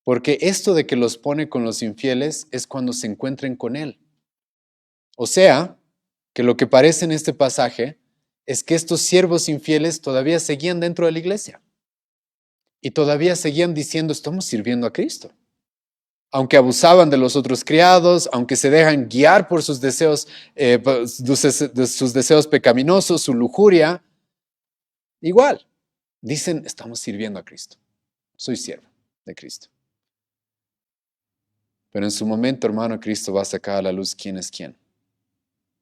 porque esto de que los pone con los infieles es cuando se encuentren con Él. O sea, que lo que parece en este pasaje es que estos siervos infieles todavía seguían dentro de la iglesia y todavía seguían diciendo, estamos sirviendo a Cristo. Aunque abusaban de los otros criados, aunque se dejan guiar por sus deseos, sus deseos pecaminosos, su lujuria, igual, dicen, estamos sirviendo a Cristo. Soy siervo de Cristo. Pero en su momento, hermano, Cristo va a sacar a la luz quién es quién.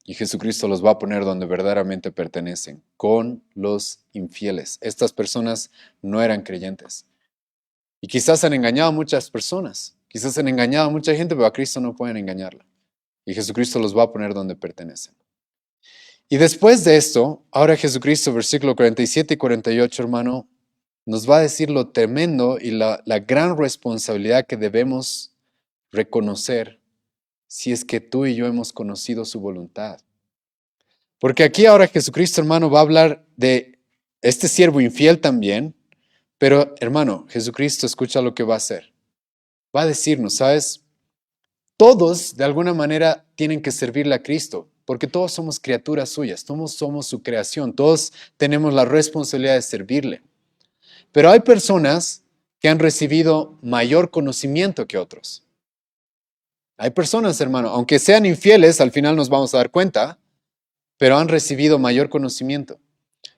Y Jesucristo los va a poner donde verdaderamente pertenecen, con los infieles. Estas personas no eran creyentes. Y quizás han engañado a muchas personas. Quizás han engañado a mucha gente, pero a Cristo no pueden engañarla. Y Jesucristo los va a poner donde pertenecen. Y después de esto, ahora Jesucristo, versículo 47 y 48, hermano, nos va a decir lo tremendo y la gran responsabilidad que debemos reconocer si es que tú y yo hemos conocido su voluntad. Porque aquí ahora Jesucristo, hermano, va a hablar de este siervo infiel también, pero hermano, Jesucristo escucha lo que va a hacer. Va a decirnos, ¿sabes? Todos de alguna manera tienen que servirle a Cristo, porque todos somos criaturas suyas, todos somos su creación, todos tenemos la responsabilidad de servirle. Pero hay personas que han recibido mayor conocimiento que otros. Hay personas, hermano, aunque sean infieles, al final nos vamos a dar cuenta, pero han recibido mayor conocimiento.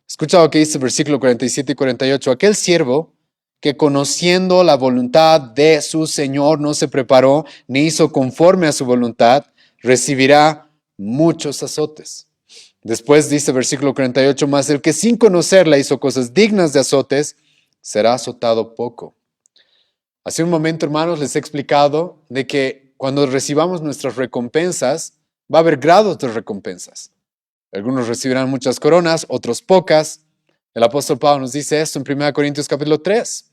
Escucha lo que dice el versículo 47 y 48. Aquel siervo que conociendo la voluntad de su Señor no se preparó ni hizo conforme a su voluntad, recibirá muchos azotes. Después dice versículo 48, más el que sin conocerla hizo cosas dignas de azotes, será azotado poco. Hace un momento, hermanos, les he explicado de que cuando recibamos nuestras recompensas, va a haber grados de recompensas. Algunos recibirán muchas coronas, otros pocas. El apóstol Pablo nos dice esto en 1 Corintios capítulo 3.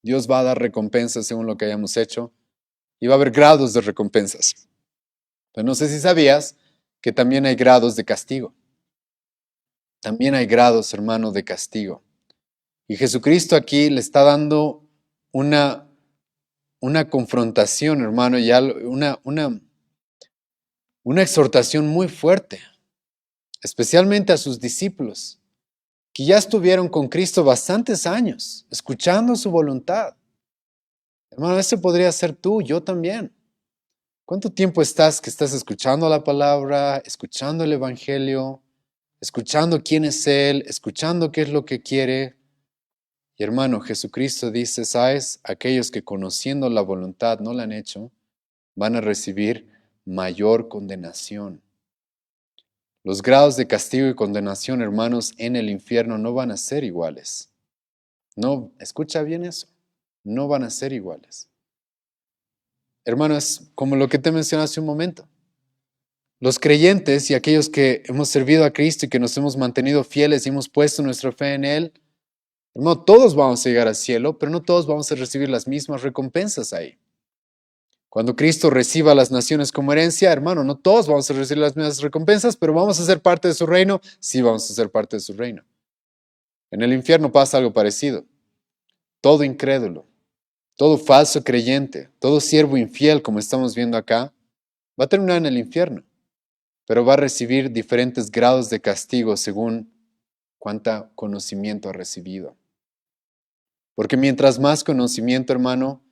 Dios va a dar recompensas según lo que hayamos hecho y va a haber grados de recompensas. Pero no sé si sabías que también hay grados de castigo. También hay grados, hermano, de castigo. Y Jesucristo aquí le está dando una confrontación, hermano, y una exhortación muy fuerte, especialmente a sus discípulos, que ya estuvieron con Cristo bastantes años, escuchando su voluntad. Hermano, ese podría ser tú, yo también. ¿Cuánto tiempo estás escuchando la palabra, escuchando el Evangelio, escuchando quién es Él, escuchando qué es lo que quiere? Y hermano, Jesucristo dice, ¿sabes? Aquellos que conociendo la voluntad no la han hecho, van a recibir mayor condenación. Los grados de castigo y condenación, hermanos, en el infierno no van a ser iguales. No, escucha bien eso. No van a ser iguales. Hermanos, como lo que te mencioné hace un momento. Los creyentes y aquellos que hemos servido a Cristo y que nos hemos mantenido fieles y hemos puesto nuestra fe en Él, hermano, todos vamos a llegar al cielo, pero no todos vamos a recibir las mismas recompensas ahí. Cuando Cristo reciba a las naciones como herencia, hermano, no todos vamos a recibir las mismas recompensas, pero vamos a ser parte de su reino. Sí, vamos a ser parte de su reino. En el infierno pasa algo parecido. Todo incrédulo, todo falso creyente, todo siervo infiel, como estamos viendo acá, va a terminar en el infierno, pero va a recibir diferentes grados de castigo según cuánto conocimiento ha recibido. Porque mientras más conocimiento, hermano,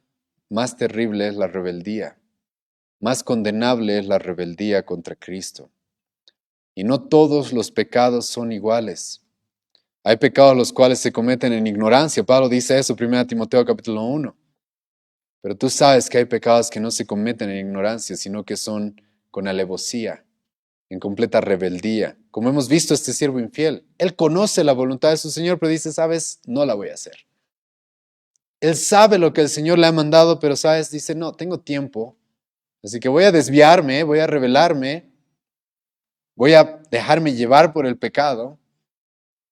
más terrible es la rebeldía. Más condenable es la rebeldía contra Cristo. Y no todos los pecados son iguales. Hay pecados los cuales se cometen en ignorancia. Pablo dice eso, 1 Timoteo capítulo 1. Pero tú sabes que hay pecados que no se cometen en ignorancia, sino que son con alevosía, en completa rebeldía. Como hemos visto este siervo infiel. Él conoce la voluntad de su Señor, pero dice, sabes, no la voy a hacer. Él sabe lo que el Señor le ha mandado, pero sabes, dice, no, tengo tiempo. Así que voy a desviarme, voy a rebelarme, voy a dejarme llevar por el pecado,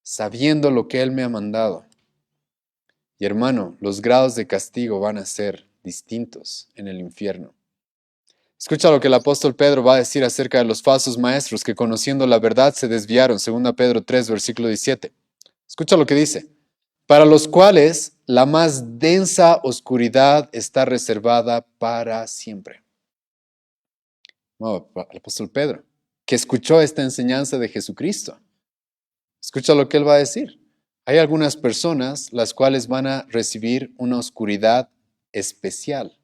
sabiendo lo que Él me ha mandado. Y hermano, los grados de castigo van a ser distintos en el infierno. Escucha lo que el apóstol Pedro va a decir acerca de los falsos maestros que conociendo la verdad se desviaron, 2 Pedro 3, versículo 17. Escucha lo que dice. Para los cuales la más densa oscuridad está reservada para siempre. No, el apóstol Pedro, que escuchó esta enseñanza de Jesucristo. Escucha lo que él va a decir. Hay algunas personas las cuales van a recibir una oscuridad especial.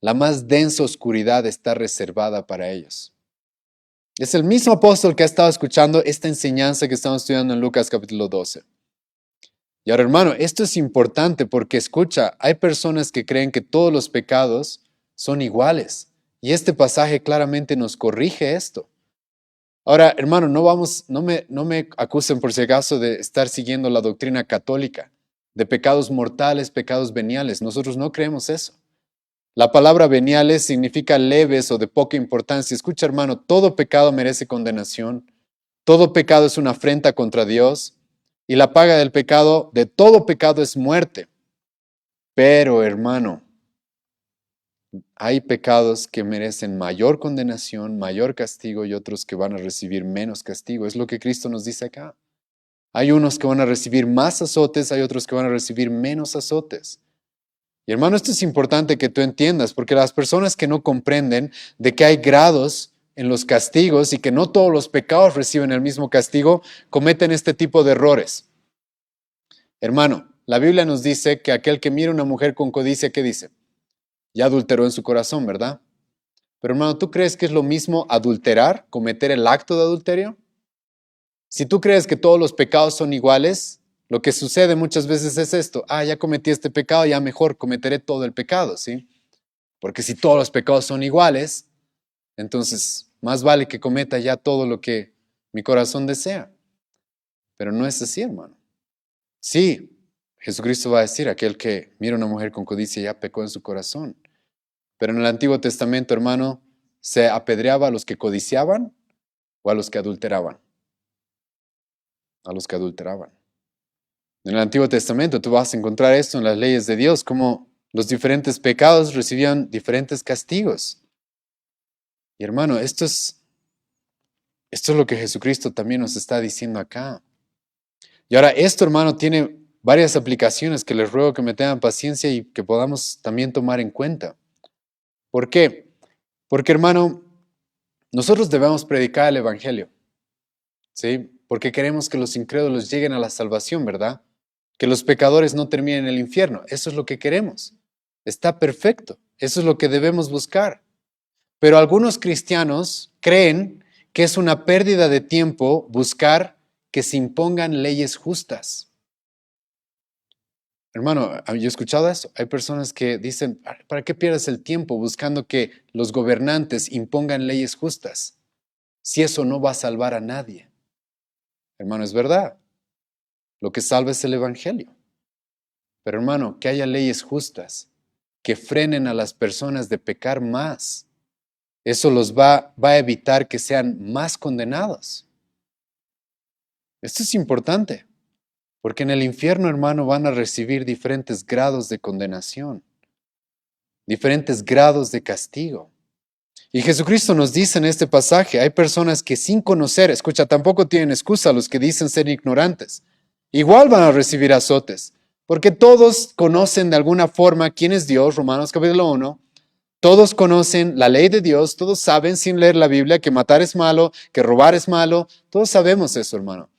La más densa oscuridad está reservada para ellos. Es el mismo apóstol que ha estado escuchando esta enseñanza que estamos estudiando en Lucas capítulo 12. Y ahora, hermano, esto es importante porque escucha, hay personas que creen que todos los pecados son iguales. Y este pasaje claramente nos corrige esto. Ahora, hermano, no me acusen por si acaso de estar siguiendo la doctrina católica, de pecados mortales, pecados veniales. Nosotros no creemos eso. La palabra veniales significa leves o de poca importancia. Escucha, hermano, todo pecado merece condenación. Todo pecado es una afrenta contra Dios. Y la paga del pecado, de todo pecado, es muerte. Pero, hermano, hay pecados que merecen mayor condenación, mayor castigo y otros que van a recibir menos castigo. Es lo que Cristo nos dice acá. Hay unos que van a recibir más azotes, hay otros que van a recibir menos azotes. Y hermano, esto es importante que tú entiendas, porque las personas que no comprenden de que hay grados en los castigos y que no todos los pecados reciben el mismo castigo, cometen este tipo de errores. Hermano, la Biblia nos dice que aquel que mira a una mujer con codicia, ¿qué dice? Ya adulteró en su corazón, ¿verdad? Pero hermano, ¿tú crees que es lo mismo adulterar, cometer el acto de adulterio? Si tú crees que todos los pecados son iguales, lo que sucede muchas veces es esto: ya cometí este pecado, ya mejor cometeré todo el pecado, ¿sí? Porque si todos los pecados son iguales, entonces más vale que cometa ya todo lo que mi corazón desea. Pero no es así, hermano. Sí, Jesucristo va a decir, aquel que mira a una mujer con codicia ya pecó en su corazón. Pero en el Antiguo Testamento, hermano, se apedreaba a los que codiciaban o a los que adulteraban. A los que adulteraban. En el Antiguo Testamento tú vas a encontrar esto en las leyes de Dios, como los diferentes pecados recibían diferentes castigos. Y hermano, esto es lo que Jesucristo también nos está diciendo acá. Y ahora esto, hermano, tiene varias aplicaciones que les ruego que me tengan paciencia y que podamos también tomar en cuenta. ¿Por qué? Porque, hermano, nosotros debemos predicar el Evangelio, ¿sí? Porque queremos que los incrédulos lleguen a la salvación, ¿verdad? Que los pecadores no terminen en el infierno. Eso es lo que queremos. Está perfecto. Eso es lo que debemos buscar. Pero algunos cristianos creen que es una pérdida de tiempo buscar que se impongan leyes justas. Hermano, yo he escuchado eso. Hay personas que dicen, ¿para qué pierdes el tiempo buscando que los gobernantes impongan leyes justas? Si eso no va a salvar a nadie. Hermano, es verdad. Lo que salva es el Evangelio. Pero hermano, que haya leyes justas que frenen a las personas de pecar más. Eso los va a evitar que sean más condenados. Esto es importante, porque en el infierno, hermano, van a recibir diferentes grados de condenación, diferentes grados de castigo. Y Jesucristo nos dice en este pasaje, hay personas que sin conocer, escucha, tampoco tienen excusa los que dicen ser ignorantes. Igual van a recibir azotes, porque todos conocen de alguna forma quién es Dios, Romanos capítulo 1. Todos conocen la ley de Dios, todos saben sin leer la Biblia que matar es malo, que robar es malo. Todos sabemos eso, hermano.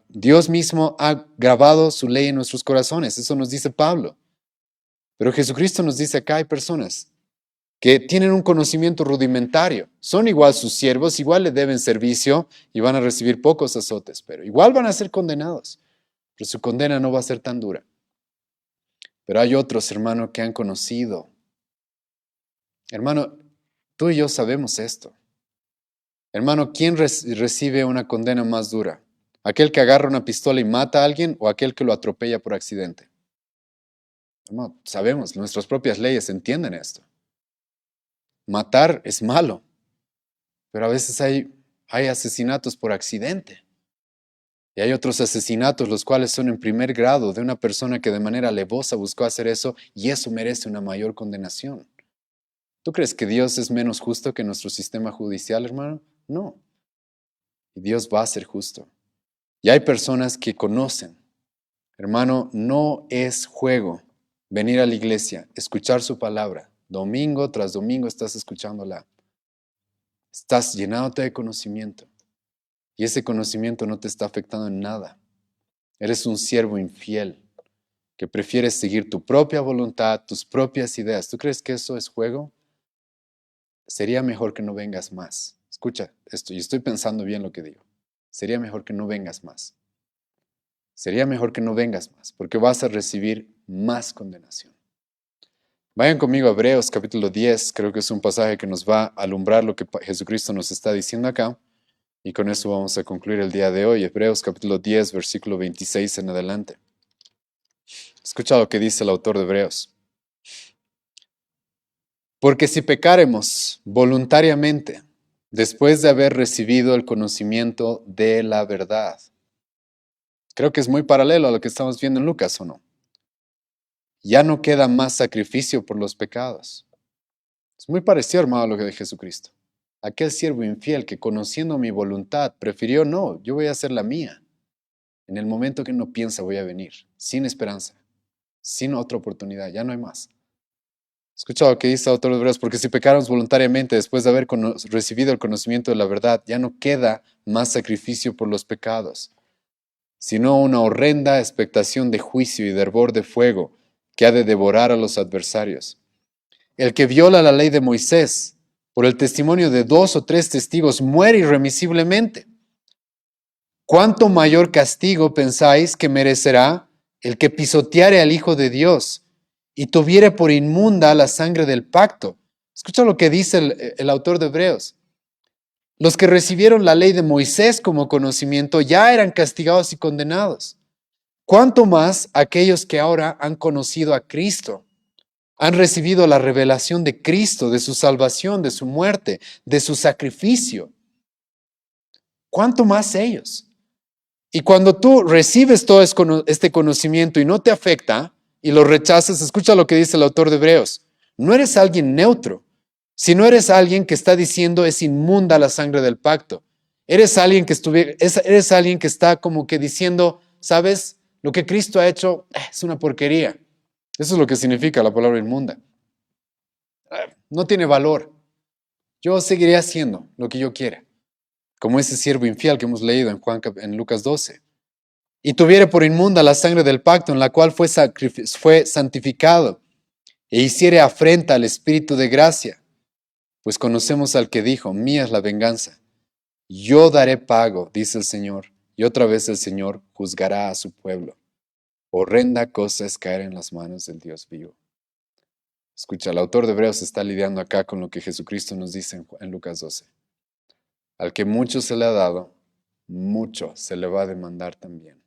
Dios mismo ha grabado su ley en nuestros corazones, eso nos dice Pablo. Pero Jesucristo nos dice acá hay personas que tienen un conocimiento rudimentario, son igual sus siervos, igual le deben servicio y van a recibir pocos azotes, pero igual van a ser condenados, pero su condena no va a ser tan dura. Pero hay otros, hermano, que han conocido. Hermano, tú y yo sabemos esto. Hermano, ¿quién recibe una condena más dura? ¿Aquel que agarra una pistola y mata a alguien o aquel que lo atropella por accidente? Hermano, sabemos, nuestras propias leyes entienden esto. Matar es malo, pero a veces hay asesinatos por accidente. Y hay otros asesinatos los cuales son en primer grado de una persona que de manera alevosa buscó hacer eso y eso merece una mayor condenación. ¿Tú crees que Dios es menos justo que nuestro sistema judicial, hermano? No. Y Dios va a ser justo. Y hay personas que conocen. Hermano, no es juego venir a la iglesia, escuchar su palabra. Domingo tras domingo estás escuchándola. Estás llenándote de conocimiento. Y ese conocimiento no te está afectando en nada. Eres un siervo infiel que prefieres seguir tu propia voluntad, tus propias ideas. ¿Tú crees que eso es juego? Sería mejor que no vengas más. Escucha esto, y estoy pensando bien lo que digo. Sería mejor que no vengas más. Sería mejor que no vengas más, porque vas a recibir más condenación. Vayan conmigo a Hebreos capítulo 10, creo que es un pasaje que nos va a alumbrar lo que Jesucristo nos está diciendo acá. Y con eso vamos a concluir el día de hoy. Hebreos capítulo 10, versículo 26 en adelante. Escucha lo que dice el autor de Hebreos. Porque si pecáremos voluntariamente, después de haber recibido el conocimiento de la verdad. Creo que es muy paralelo a lo que estamos viendo en Lucas, ¿o no? Ya no queda más sacrificio por los pecados. Es muy parecido, hermano, a lo que de Jesucristo. Aquel siervo infiel que conociendo mi voluntad prefirió, no, yo voy a hacer la mía. En el momento que no piensa voy a venir, sin esperanza, sin otra oportunidad, ya no hay más. Escucha lo que dice el autor de Hebreos, porque si pecáramos voluntariamente después de haber recibido el conocimiento de la verdad, ya no queda más sacrificio por los pecados, sino una horrenda expectación de juicio y de hervor de fuego que ha de devorar a los adversarios. El que viola la ley de Moisés por el testimonio de 2 o 3 testigos muere irremisiblemente. ¿Cuánto mayor castigo pensáis que merecerá el que pisoteare al Hijo de Dios y tuviere por inmunda la sangre del pacto? Escucha lo que dice el autor de Hebreos. Los que recibieron la ley de Moisés como conocimiento ya eran castigados y condenados. ¿Cuánto más aquellos que ahora han conocido a Cristo? Han recibido la revelación de Cristo, de su salvación, de su muerte, de su sacrificio. ¿Cuánto más ellos? Y cuando tú recibes todo este conocimiento y no te afecta y lo rechazas, escucha lo que dice el autor de Hebreos. No eres alguien neutro, sino eres alguien que está diciendo es inmunda la sangre del pacto. Eres alguien eres alguien que está como que diciendo, ¿sabes? Lo que Cristo ha hecho es una porquería. Eso es lo que significa la palabra inmunda. No tiene valor. Yo seguiré haciendo lo que yo quiera, como ese siervo infiel que hemos leído en Lucas 12. Y tuviere por inmunda la sangre del pacto en la cual fue santificado e hiciere afrenta al Espíritu de gracia, pues conocemos al que dijo, mía es la venganza. Yo daré pago, dice el Señor, y otra vez el Señor juzgará a su pueblo. Horrenda cosa es caer en las manos del Dios vivo. Escucha, el autor de Hebreos está lidiando acá con lo que Jesucristo nos dice en Lucas 12. Al que mucho se le ha dado, mucho se le va a demandar también.